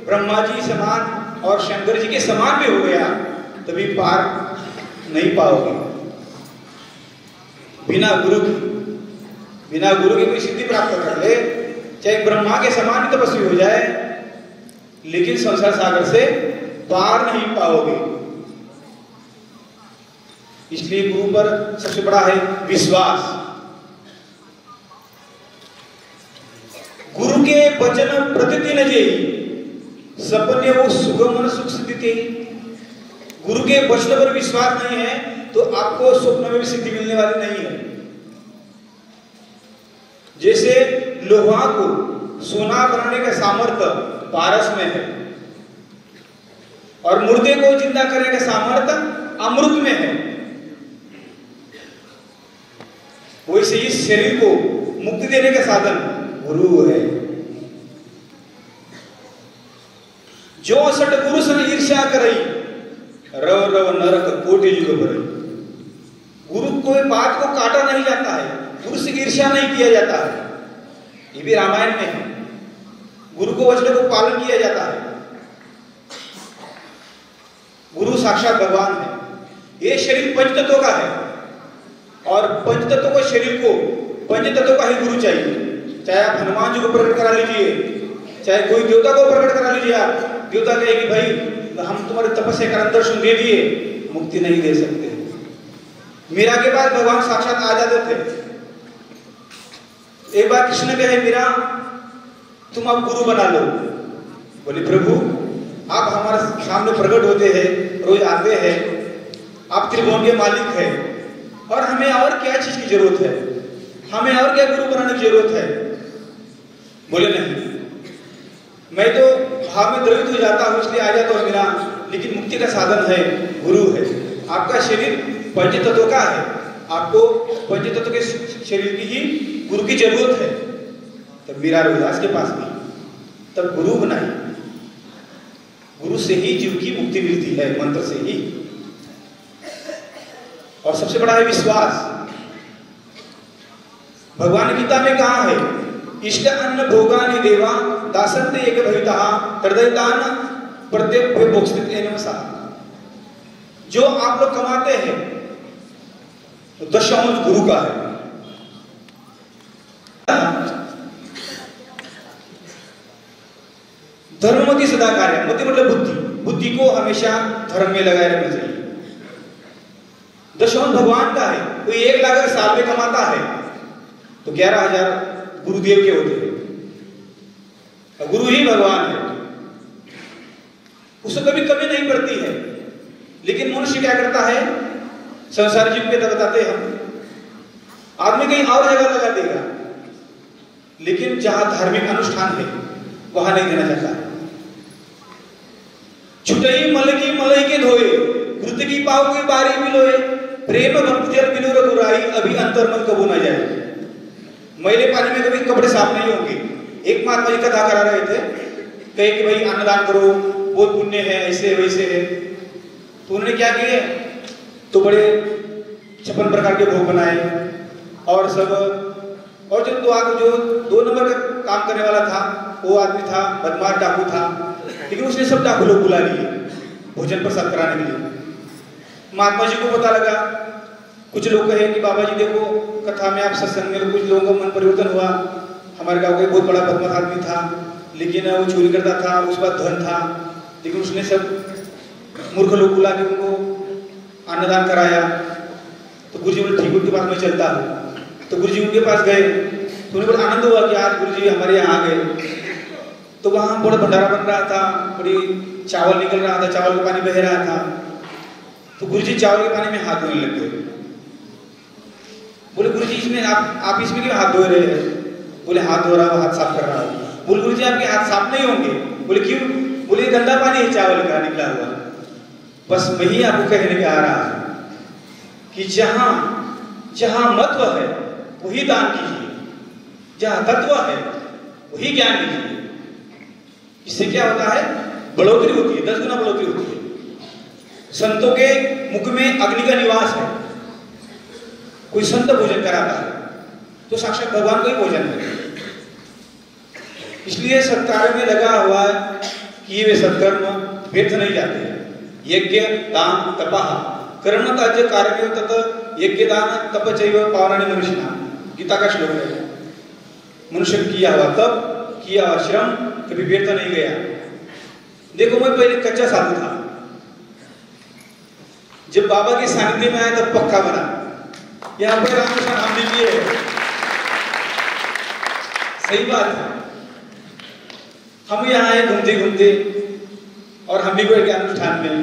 Speaker 8: ब्रह्मा जी समान और शंकर जी के समान भी हो गया तभी पार नहीं पाओगे। बिना गुरु की कोई सिद्धि प्राप्त कर ले, चाहे ब्रह्मा के समान भी तपस्वी हो जाए, लेकिन संसार सागर से पार नहीं पाओगे। इसलिए गुरु पर सबसे बड़ा है विश्वास। गुरु के वचन प्रतिदिन जेहि, सपने वो सुगमन सुख सिद्धि। गुरु के वचन पर विश्वास नहीं है तो आपको स्वप्न में भी सिद्धि मिलने वाली नहीं है। जैसे लोहा को सोना बनाने का सामर्थ्य पारस में है और मुर्दे को जिंदा करने का सामर्थ्य अमृत में है, वैसे इस शरीर को मुक्ति देने का साधन गुरु है। जो सट गुरु सन ईर्ष्या करई, रव रव नरक कोटि युग भरई। गुरु कोई बात को काटा नहीं जाता है, गुरु से ईर्ष्या नहीं किया जाता है। ये भी रामायण में है, गुरु को वचन को पालन किया जाता है। गुरु साक्षात भगवान है। ये शरीर पंचतत्व का है और पंचतत्व को शरीर को पंचतत्व का ही गुरु चाहिए। चाहे आप हनुमान जी को प्रकट करा लीजिए, चाहे कोई देवता को प्रकट करा लीजिए, आप देवता कहेगी भाई हम तुम्हारे तपस्या का दर्शन दे दिए, मुक्ति नहीं दे सकते। मीरा के बाद भगवान साक्षात आ जाते थे। एक बार कृष्ण कहे मीरा तुम अब गुरु बना लो। बोले प्रभु आप हमारे सामने प्रकट होते हैं, रोज आते हैं, आप त्रिभुवन के मालिक हैं और हमें और क्या चीज की जरूरत है, हमें और क्या गुरु बनाने की जरूरत है। बोले नहीं, मैं तो भाव में द्रवित हो जाता हूँ इसलिए आ जाता हूँ मीरा, लेकिन मुक्ति का साधन है गुरु है। आपका शरीर पंचतत्व का है, आपको पंचतत्व के शरीर की ही गुरु की जरूरत है। तब मीरा रविदास के पास गई, तब गुरु बनाई। उससे ही जीव की मुक्ति मिलती है, मंत्र से ही। और सबसे बड़ा है विश्वास। भगवान गीता में कहा है, इष्ट अन्न भोगानि देवा दासन्ते एक भविता हृदयदान प्रत्येक भोक्षित एवं सा। जो आप लोग कमाते हैं तो दशमलव गुरु का है। धर्ममति सदा कार्य, मति मतलब बुद्धि, बुद्धि को हमेशा धर्म में लगाए रखना चाहिए। दशमलव भगवान का है। कोई 1 लाख अगर साल में कमाता है तो 11,000 गुरुदेव के होते हैं। गुरु ही भगवान है, उसको कभी कमी नहीं पड़ती है। लेकिन मनुष्य क्या करता है, संसार जीव के बताते हम, आदमी कहीं और जगह लगा देगा, लेकिन जहां धार्मिक अनुष्ठान है वहां नहीं देना चाहता। छुटई मल की मलई के धोए, घृत की पाव की बारी मिलोए, प्रेम भक्ति जल बिनु रघुराई, अभी अंतर्मन कबू न जाए। मैले पानी में कभी कपड़े साफ नहीं होंगे। एक महात्मा जी कथा करा रहे थे, कहे कि भाई अन्नदान करो, बहुत पुण्य है, ऐसे वैसे है। तो उन्होंने क्या किए, तो बड़े 56 प्रकार के भोग बनाए और सब। और जो 2 नंबर का काम करने वाला था, वो आदमी था बदमाश डाकू था, लेकिन उसने सब डाकू लोग बुला लिए भोजन प्रसाद कराने के लिए। महात्मा जी को पता लगा, कुछ लोग कहे कि बाबा जी देखो कथा में आप सत्संग में, कुछ लोगों का मन परिवर्तन हुआ। हमारे गांव का बहुत बड़ा बदमाश आदमी था, लेकिन वो चोरी करता था, उसके बाद धन था, लेकिन उसने सब मूर्ख लोग बुला के उनको अन्नदान कराया। तो गुरुजी बोले ठीक, उनके पास में चलता हूँ। तो गुरुजी उनके पास गए, तो उन्हें बड़ा आनंद हुआ कि आज गुरुजी हमारे यहाँ आ गए। तो वहाँ बड़ा भंडारा बन रहा था, बड़ी चावल निकल रहा था, चावल का पानी बह रहा था। तो गुरुजी चावल के पानी में हाथ धोने लग गए। बोले गुरुजी इसमें आप इसमें क्यों हाथ धो रहे हैं? बोले हाथ धो रहा हूँ, हाथ साफ कर रहा हूँ। बोले गुरुजी आपके हाथ साफ नहीं होंगे। बोले क्यों? बोले गंदा पानी है चावल का निकला हुआ। बस वही आपको कहने का आ रहा है कि जहां जहां महत्व है वही दान कीजिए, जहां तत्व है वही ज्ञान कीजिए। इससे क्या होता है, बढ़ोतरी होती है, 10 गुना बढ़ोतरी होती है। संतों के मुख में अग्नि का निवास है। कोई संत भोजन कराता है तो साक्षात भगवान का ही भोजन है। इसलिए सत्कार्य में लगा हुआ है कि वे सत्कर्म व्यर्थ नहीं जाते हैं। यज्ञ दान तपः कर्म त्याज्य कार्य तत् यज्ञ दान तप चैव पावनानि मनुष्यः, गीता का श्लोक है। मनुष्य किया हुआ तप, किया हुआ श्रम कभी व्यर्थ नहीं गया। देखो मैं पहले कच्चा साधु था, जब बाबा के सानिध्य में आया तब पक्का बना। यहाँ पर रामकृष्ण नाम लीजिए, सही बात है। हम यहाँ आए घूमते घूमते और हम भी गए अनुष्ठान में,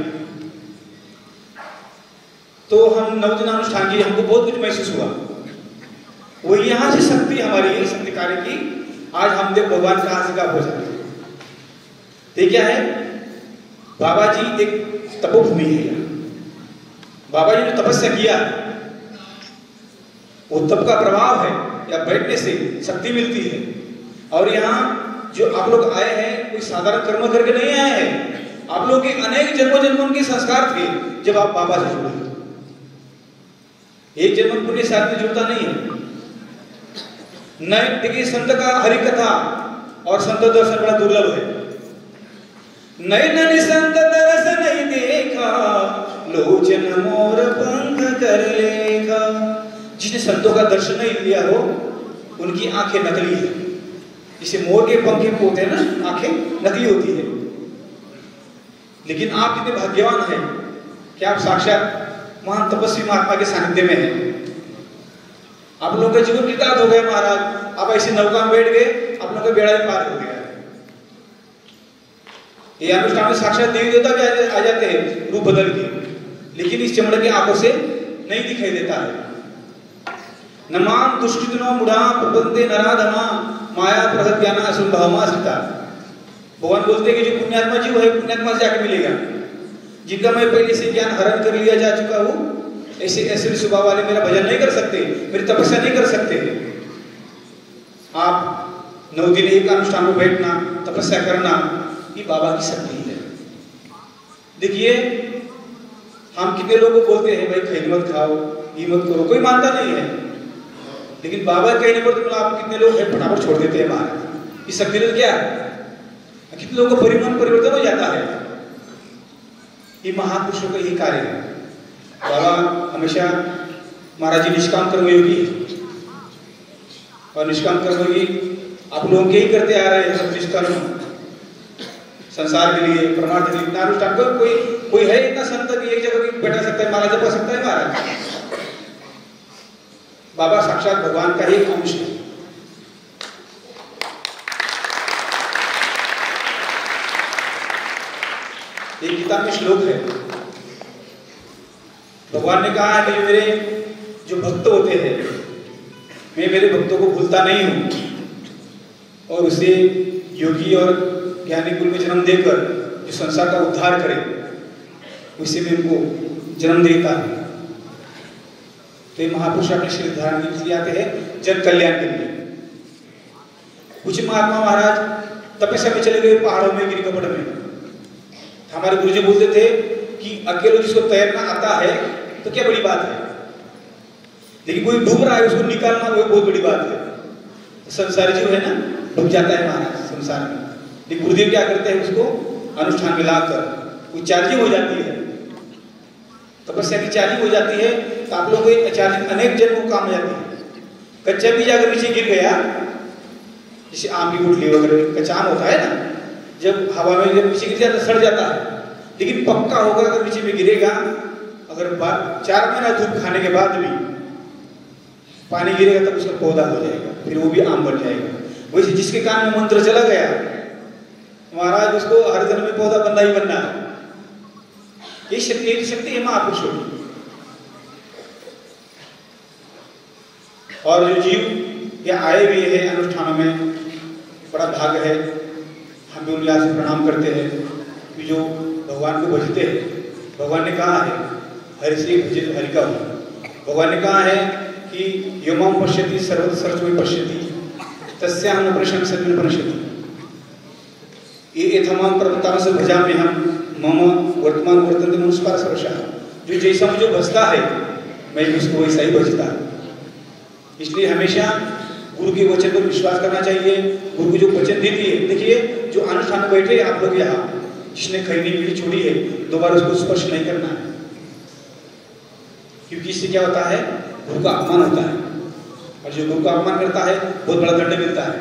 Speaker 8: तो हम 9 दिन अनुष्ठान किए, हमको बहुत कुछ महसूस हुआ। वो यहाँ से शक्ति हमारी शक्ति कार्य की, आज हम देख भगवान कहाँ से कहाँ पहुंचा। तो क्या है, बाबा जी एक तपोभूमि है। यहाँ बाबा जी ने तपस्या किया, वो तप का प्रभाव है, या बैठने से शक्ति मिलती है। और यहाँ जो आप लोग आए हैं कोई साधारण कर्म करके नहीं आए हैं, आप लोग के अनेक जन्मों के संस्कार थे जब आप बाबा से जुड़े। एक जन्म पुण्य साथ में जुड़ता नहीं है। नए देखिए, संत का हरि कथा और संत दर्शन बड़ा दुर्लभ है। नए नए संत दर्शन नहीं देखा, लोचन मोर पंख कर लेखा। जिसने संतों का दर्शन नहीं लिया हो उनकी आंखें नकली है। इसे मोर के पंख होते हैं ना, आंखें नकली होती है। लेकिन आप कितने भाग्यवान हैं कि आप साक्षात महान तपस्वी महात्मा के सानिध्य में हैं। आप लोगों का जीवन कृतार्थ हो गया महाराज। आप ऐसे नौका में बैठ गए, आप लोगों का बेड़ा भी पार हो गया। ये अनुष्ठान में साक्षात देवी देवता भी आ जाते हैं रूप बदल के, लेकिन इस चमड़े की आंखों से नहीं दिखाई देता है। नमाम दुष्कृतनो मुढ़ा प्रबंधे नराधमा माया प्रहत्याना असंभवमा सीता। भगवान बोलते हैं कि जो पुण्यात्मा जीव है पुण्यात्मा से आके मिलेगा। जिनका मैं पहले से ज्ञान हरण कर लिया जा चुका हूँ, ऐसे ऐसे स्वभाव वाले मेरा भजन नहीं कर सकते, मेरी तपस्या नहीं कर सकते। आप 9 दिन एक अनुष्ठान में बैठना, तपस्या करना, ये बाबा की शक्ति है। देखिए हम कितने लोगों को बोलते हैं भाई खैर मत खाओ, ये मत करो, कोई मानता नहीं है, लेकिन बाबा कहने पर तो आप कितने लोग हैं फटाफट छोड़ देते हैं महाराज। इस शक्ति ने क्या कितने लोगों का परिवर्तन हो जाता है। ये महापुरुषों का यही कार्य है। बाबा हमेशा महाराज जी निष्काम कर्मयोगी है और निष्काम कर्मयोगी आप लोगों के ही करते आ रहे हैं। सब निष्कर्म संसार के लिए परमार्थ के लिए इतना अनुष्ठान कोई है इतना संत कि एक जगह बैठा सकता है, माला जपा सकता है महाराज। बाबा साक्षात भगवान का ही अंश है। एक किताब में श्लोक है, भगवान ने कहा है कि मेरे जो भक्त होते हैं मैं मेरे भक्तों को भूलता नहीं हूं और उसे योगी और ज्ञानी कुल में जन्म देकर जो संसार का उद्धार करे उसे मैं उनको जन्म देता हूं। तो महापुरुष अपने शरीर धारण के लिए आते हैं जन कल्याण के लिए। कुछ महात्मा महाराज तपस्या में चले गए पहाड़ों में, गिरी कपड़ में। हमारे गुरुजी बोलते थे कि अकेले जिसको तैरना आता है तो क्या बड़ी बात है, लेकिन कोई डूब रहा है उसको निकालना वो बहुत बड़ी बात है। तो संसारी जो है ना डूब जाता है महाराज संसार में, लेकिन गुरुदेव क्या करते हैं उसको अनुष्ठान में लाकर वो चार्जिंग हो जाती है, तपस्या की चार्जिंग हो जाती है। तो आप लोगों को चार्जिंग अनेक जन्मों को काम आ जाती है। कच्चा बीज अगर नीचे गिर गया, जैसे आम की गुठली वगैरह कच्चा आम होता है ना, जब हवा में जब नीचे गिर जाता है सड़ जाता है, लेकिन पक्का होगा अगर नीचे में गिरेगा, अगर 4 महीना धूप खाने के बाद भी पानी गिरेगा तब उसका पौधा हो जाएगा, फिर वो भी आम बन जाएगा। वैसे जिसके कान में मंत्र चला गया महाराज उसको हर जन्म में पौधा बनना ही बनना है। ये शक्ति है महापुरुषों की। और जो जीव ये आए भी है अनुष्ठानों में, बड़ा भाग है। हम भी उनके से प्रणाम करते हैं कि जो भगवान को भजते हैं। भगवान ने कहा है हरि से भजित हरि का हो। भगवान ने कहा है कि योमाम पश्यति सर्वत्र सर्वोपि पश्यति तस्याहं प्रशंसति प्रशंसति। ये तमाम प्रवक्ताओं से भजा में हम मम वर्तमान वर्तन्ते मनुष्य सर्वशः। जो जैसा मुझे भजता है मैं उसको वैसा ही भजता हूँ। इसलिए हमेशा गुरु के वचन पर विश्वास करना चाहिए। गुरु को जो वचन देती है, देखिए जो अनुष्ठान में बैठे आप लोग यहाँ, जिसने खैनी पीढ़ी छोड़ी है दोबारा उसको स्पर्श नहीं करना है, क्योंकि इससे क्या होता है गुरु का अपमान होता है, और जो गुरु का अपमान करता है बहुत बड़ा दंड मिलता है।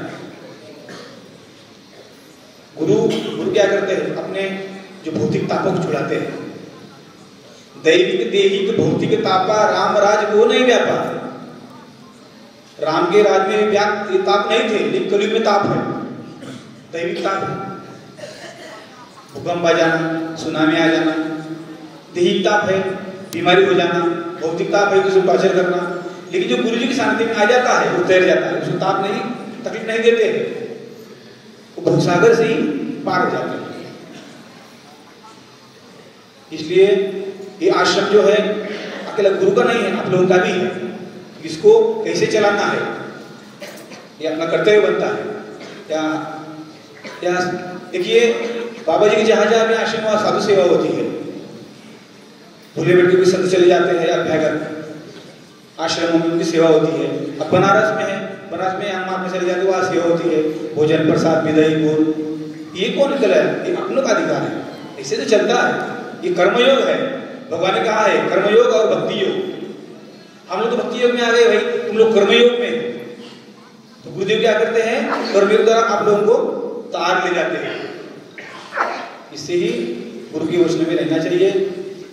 Speaker 8: गुरु क्या करते हैं अपने जो भौतिक तापों को छुड़ाते हैं। दैविक देहिक भौतिक तापा राम राज को नहीं व्यापा। राम के राज में ताप नहीं थे, लेकिन कलयुग में ताप है, दैविक ताप है। भूकंप आ जाना, सुनामी आ जाना, दैहिक ताप है, बीमारी हो जाना। भौतिक ताप है किसी को टॉर्चर करना, लेकिन जो गुरु जी की शांति में आ जाता है वो तैर जाता है, उसको ताप नहीं तकलीफ नहीं देते हैं, वो भवसागर से ही पार हो जाते हैं। इसलिए ये आश्रम जो है अकेला गुरु का नहीं है, आप लोगों का भी है। इसको कैसे चलाना है ये अपना कर्तव्य बनता है। या देखिए बाबा जी के जहाँ जहाँ भी आश्रम वहाँ साधु सेवा होती है। भूले बैठ के कोई संत चले जाते हैं अभ्यागत, आश्रमों में उनकी सेवा होती है। अब बनारस में है, बनारस में हम में चले जाते वहाँ सेवा होती है, भोजन प्रसाद विदाई बोल। ये कौन निकला है? ये अपनों का अधिकार है, ऐसे तो चलता है। ये कर्मयोग है। भगवान ने कहा है कर्मयोग और भक्ति योग। हम लोग तो भक्ति योग में आ गए भाई, तुम लोग कर्मयोग में। तो गुरुदेव क्या करते हैं कर्मयोग द्वारा आप लोगों को तार ले जाते हैं। इससे ही गुरु के वचन में रहना चाहिए,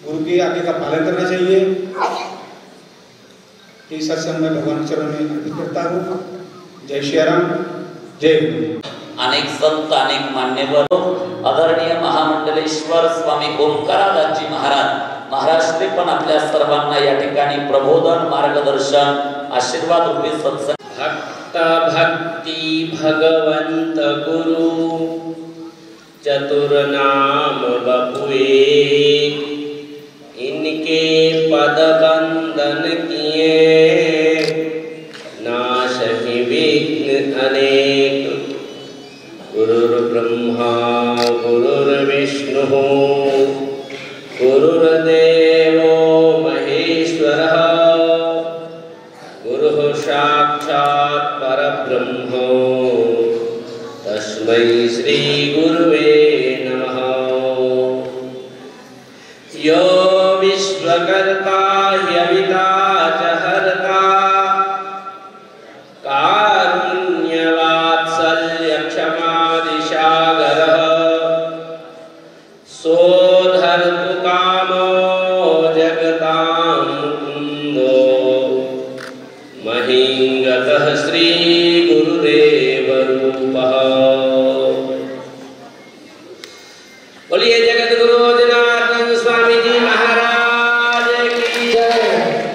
Speaker 8: गुरु के आज्ञा का पालन करना चाहिए। ये सत्संग में भगवान के चरण में अर्पित करता हूँ। जय श्री राम, जय गुरु।
Speaker 2: अनेक संत, अनेक मान्यवर, आदरणीय महामंडलेश्वर स्वामी ओंकारादासजी महाराष्ट्र पण आपल्या सर्वांना या ठिकाणी प्रबोधन, मार्गदर्शन, आशीर्वाद रूपी सत्संग।
Speaker 4: भक्त भक्ति भगवंत गुरु चतुर नाम बपुए, इनके पद बंदन किए नाशहि विघ्न अनेक। गुरुर्ब्रह्मा गुरुर्विष्णु साक्षात् परब्रह्म तस्मै श्री गुरुवे नमः। यो विश्वकर्ता ह्यविता च हर्ता कारुण्यवात्सल्यक्षमादिसागरः सोऽधर्तु कामो जगतां मुकुन्दो महिङ्गतः श्रीगुरुदेवरूपः। बोलिए जगत गुरु जनार्दन स्वामी जी महाराज की जय।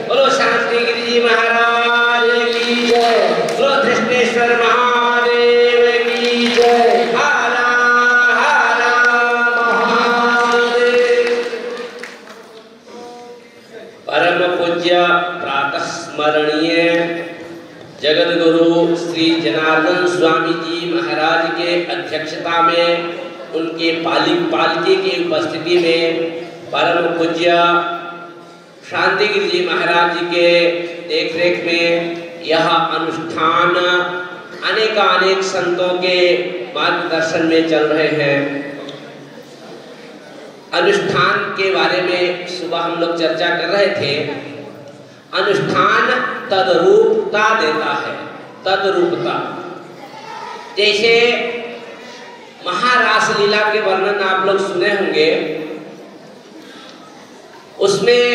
Speaker 4: बोलो शांति गिरि जी महाराज की जय। बोलो धृष्णेश्वर महादेव की जय। हरा हरा महादेव। परम पूज्य प्रातः स्मरणीय जगत गुरु श्री जनार्दन स्वामी जी महाराज के अध्यक्षता में उनके पालिके की उपस्थिति में परम पूज्य शांतिगिरि जी महाराज जी के देखरेख में यह अनुष्ठान अनेक संतों के मार्गदर्शन में चल रहे हैं। अनुष्ठान के बारे में सुबह हम लोग चर्चा कर रहे थे। अनुष्ठान तद्रूपता देता है, तद्रूपता। जैसे महारास लीला के वर्णन आप लोग सुने होंगे, उसमें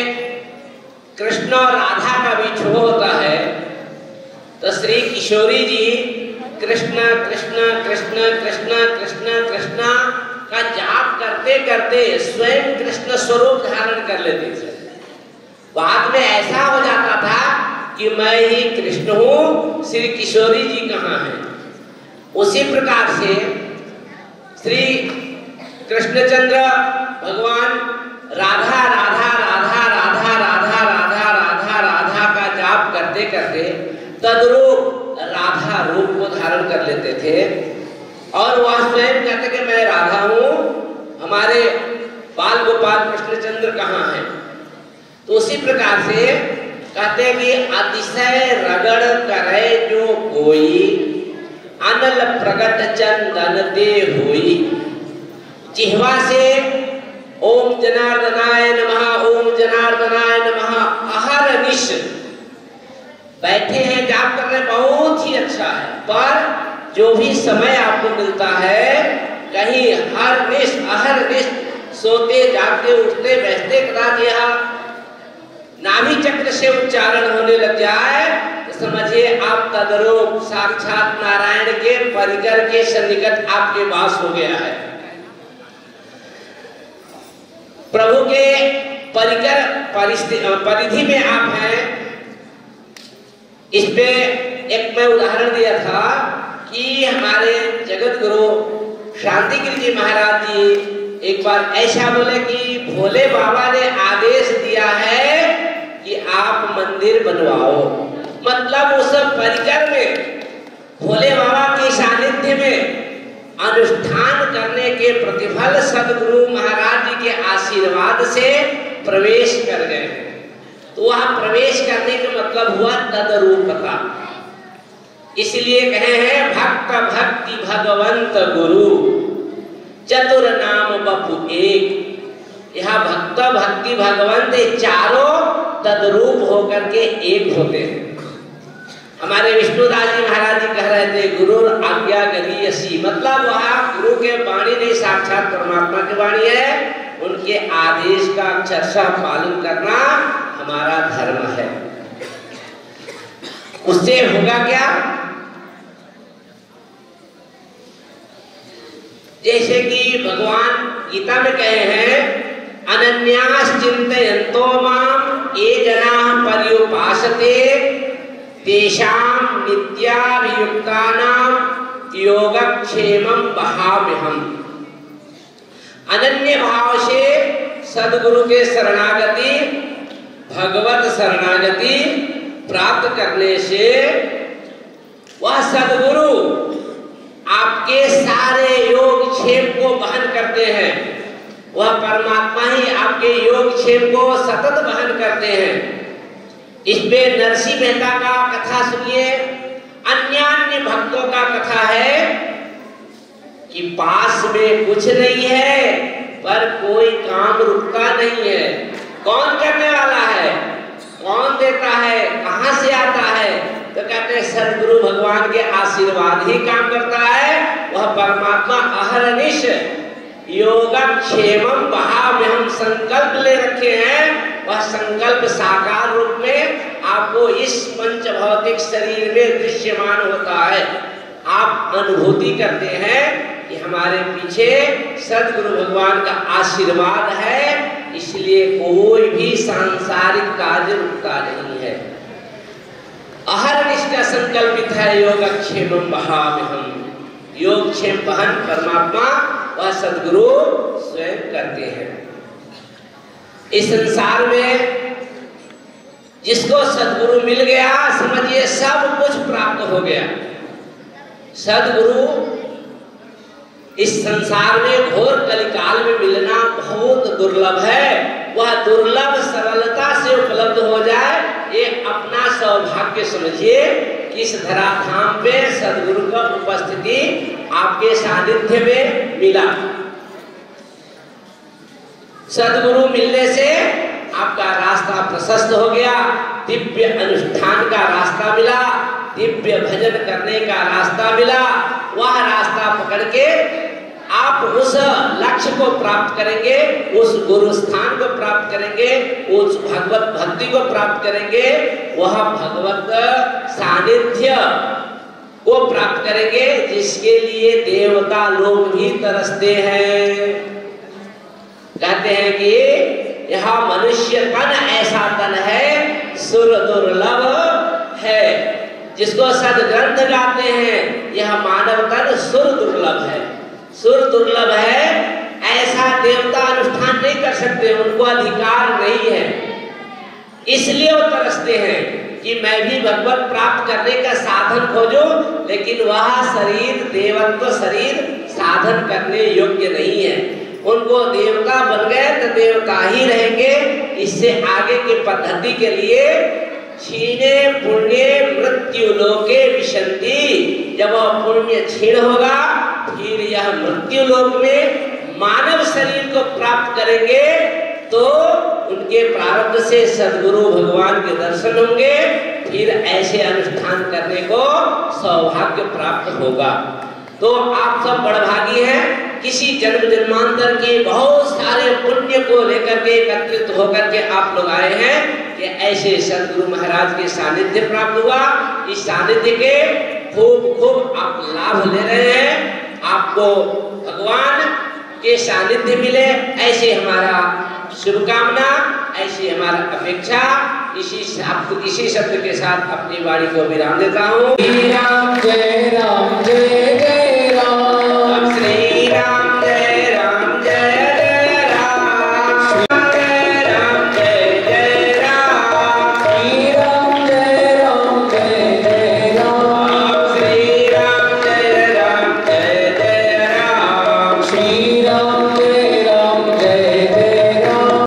Speaker 4: कृष्ण और राधा का भी छो होता है। तो श्री किशोरी जी कृष्ण कृष्ण कृष्ण कृष्ण कृष्ण कृष्ण का जाप करते करते स्वयं कृष्ण स्वरूप धारण कर लेते थे। बाद में ऐसा हो जाता था कि मैं ही कृष्ण हूँ, श्री किशोरी जी कहाँ हैं। उसी प्रकार से श्री कृष्णचंद्र भगवान राधा राधा राधा राधा राधा राधा राधा राधा का जाप करते करते तद्रूप राधा रूप को धारण कर लेते थे और वह स्वयं कहते कि मैं राधा हूँ, हमारे बाल गोपाल कृष्णचंद्र कहाँ हैं। तो उसी प्रकार से कहते हैं कि अतिशय रगड़ करे जो कोई अनल प्रगट चंदन दे हुई। जिह्वा से ओम जनार्दनाय नमः, ओम जनार्दनाय नमः अहरनिश बैठे हैं, जाप कर रहे, बहुत ही अच्छा है। पर जो भी समय आपको मिलता है, कहीं हरनिश अहरनिश सोते जागते उठते बैठते कदाच यह नाभि चक्र से उच्चारण होने लग जाए तो समझिए आप तद्रूप साक्षात नारायण के परिकर के सन्निकट आपके वास हो गया है। प्रभु के परिकर परिधि में आप हैं। इस पे एक मैं उदाहरण दिया था कि हमारे जगत गुरु शांतिगिरि जी महाराज जी एक बार ऐसा बोले कि भोले बाबा ने आदेश दिया है कि आप मंदिर बनवाओ। मतलब उस परिकर में भोले बाबा के सानिध्य में अनुष्ठान करने के प्रतिफल सदगुरु महाराज जी के आशीर्वाद से प्रवेश कर गए। तो वह प्रवेश करने का मतलब हुआ तद्रूपता। इसलिए कहे हैं भक्त भक्ति भगवंत गुरु चतुर नाम बपु एक। यह भक्त भक्ति भगवंत चारों तद्रूप होकर के एक होते हैं। हमारे विष्णुदास जी महाराज जी कह रहे थे गुरु आज्ञा गरीयसी, मतलब वह गुरु के वाणी नहीं, साक्षात परमात्मा की वाणी है। उनके आदेश का अक्षरशः पालन करना हमारा धर्म है। उससे होगा क्या? जैसे कि भगवान गीता में कहे हैं अनन्यास चिंतयन्तो माम ये जनाः पर्युपासते तेषां नित्याभियुक्तानां योगक्षेमं वहाम्यहम्। अनन्य भाव से सदगुरु के शरणागति भगवत शरणागति प्राप्त करने से वह सदगुरु आपके सारे योग क्षेम को वहन करते हैं। वह परमात्मा ही आपके योग क्षेम को सतत वहन करते हैं। इसमें नरसिंह मेहता का कथा सुनिए। का कथा है कि पास में कुछ नहीं है पर कोई काम रुकता नहीं है। कौन करने वाला है, कौन देता है, कहां से आता है? तो कहते हैं सदगुरु भगवान के आशीर्वाद ही काम करता है। वह परमात्मा अहरनिश योगक्षेमम बहाव में हम संकल्प ले रखे हैं, वह संकल्प साकार रूप में आपको इस पंच भौतिक शरीर में दृश्यमान होता है। आप अनुभूति करते हैं कि हमारे पीछे सदगुरु भगवान का आशीर्वाद है, इसलिए कोई भी सांसारिक कार्य रुकता नहीं है। अहरनिश का संकल्पित है योगक्षेमम बहाव हम, योगक्षेम बहन परमात्मा वह सदगुरु स्वयं करते हैं। इस संसार में जिसको सदगुरु मिल गया समझिए सब कुछ प्राप्त हो गया। सदगुरु इस संसार में घोर कलिकाल में मिलना बहुत दुर्लभ है। वह दुर्लभ सरलता से उपलब्ध हो जाए ये अपना सौभाग्य समझिए कि इस धराधाम पे सदगुरु का उपस्थिति आपके सानिध्य में मिला। सदगुरु मिलने से आपका रास्ता प्रशस्त हो गया, दिव्य अनुष्ठान का रास्ता मिला, दिव्य भजन करने का रास्ता मिला। वह रास्ता पकड़ के आप उस लक्ष्य को प्राप्त करेंगे, उस गुरु स्थान को प्राप्त करेंगे, उस भगवत भक्ति को प्राप्त करेंगे, वह भगवत सानिध्य को प्राप्त करेंगे जिसके लिए देवता लोग भी तरसते हैं। कहते हैं कि यह मनुष्य तन ऐसा तन है सुर दुर्लभ है। जिसको सदग्रंथ गाते हैं यह मानव तन सुर दुर्लभ है, सुर दुर्लभ है। ऐसा देवता अनुष्ठान नहीं कर सकते, उनको अधिकार नहीं है, इसलिए वो तरसते हैं कि मैं भी भगवत प्राप्त करने का साधन खोजूं, लेकिन वह शरीर देवत्व शरीर साधन करने योग्य नहीं है। उनको देवता बन गए तो देवता ही रहेंगे। इससे आगे की पद्धति के लिए क्षीणे पुण्य मृत्यु लोके विशंति, जब वह पुण्य क्षीण होगा फिर यह मृत्यु लोक में मानव शरीर को प्राप्त करेंगे तो उनके प्रारब्ध से सदगुरु भगवान के दर्शन होंगे, फिर ऐसे अनुष्ठान करने को सौभाग्य प्राप्त होगा। तो आप सब बड़भागी हैं, किसी जन्म जन्मांतर के बहुत सारे पुण्य को लेकर के एकत्रित होकर के आप लोग आए हैं कि ऐसे सदगुरु महाराज के सानिध्य प्राप्त हुआ। इस सानिध्य के खूब आप लाभ ले रहे हैं, आपको भगवान के सानिध्य मिले ऐसे हमारा शुभकामना, ऐसी हमारा अपेक्षा। इसी शब्द के साथ अपनी वाणी को विराम देता हूँ।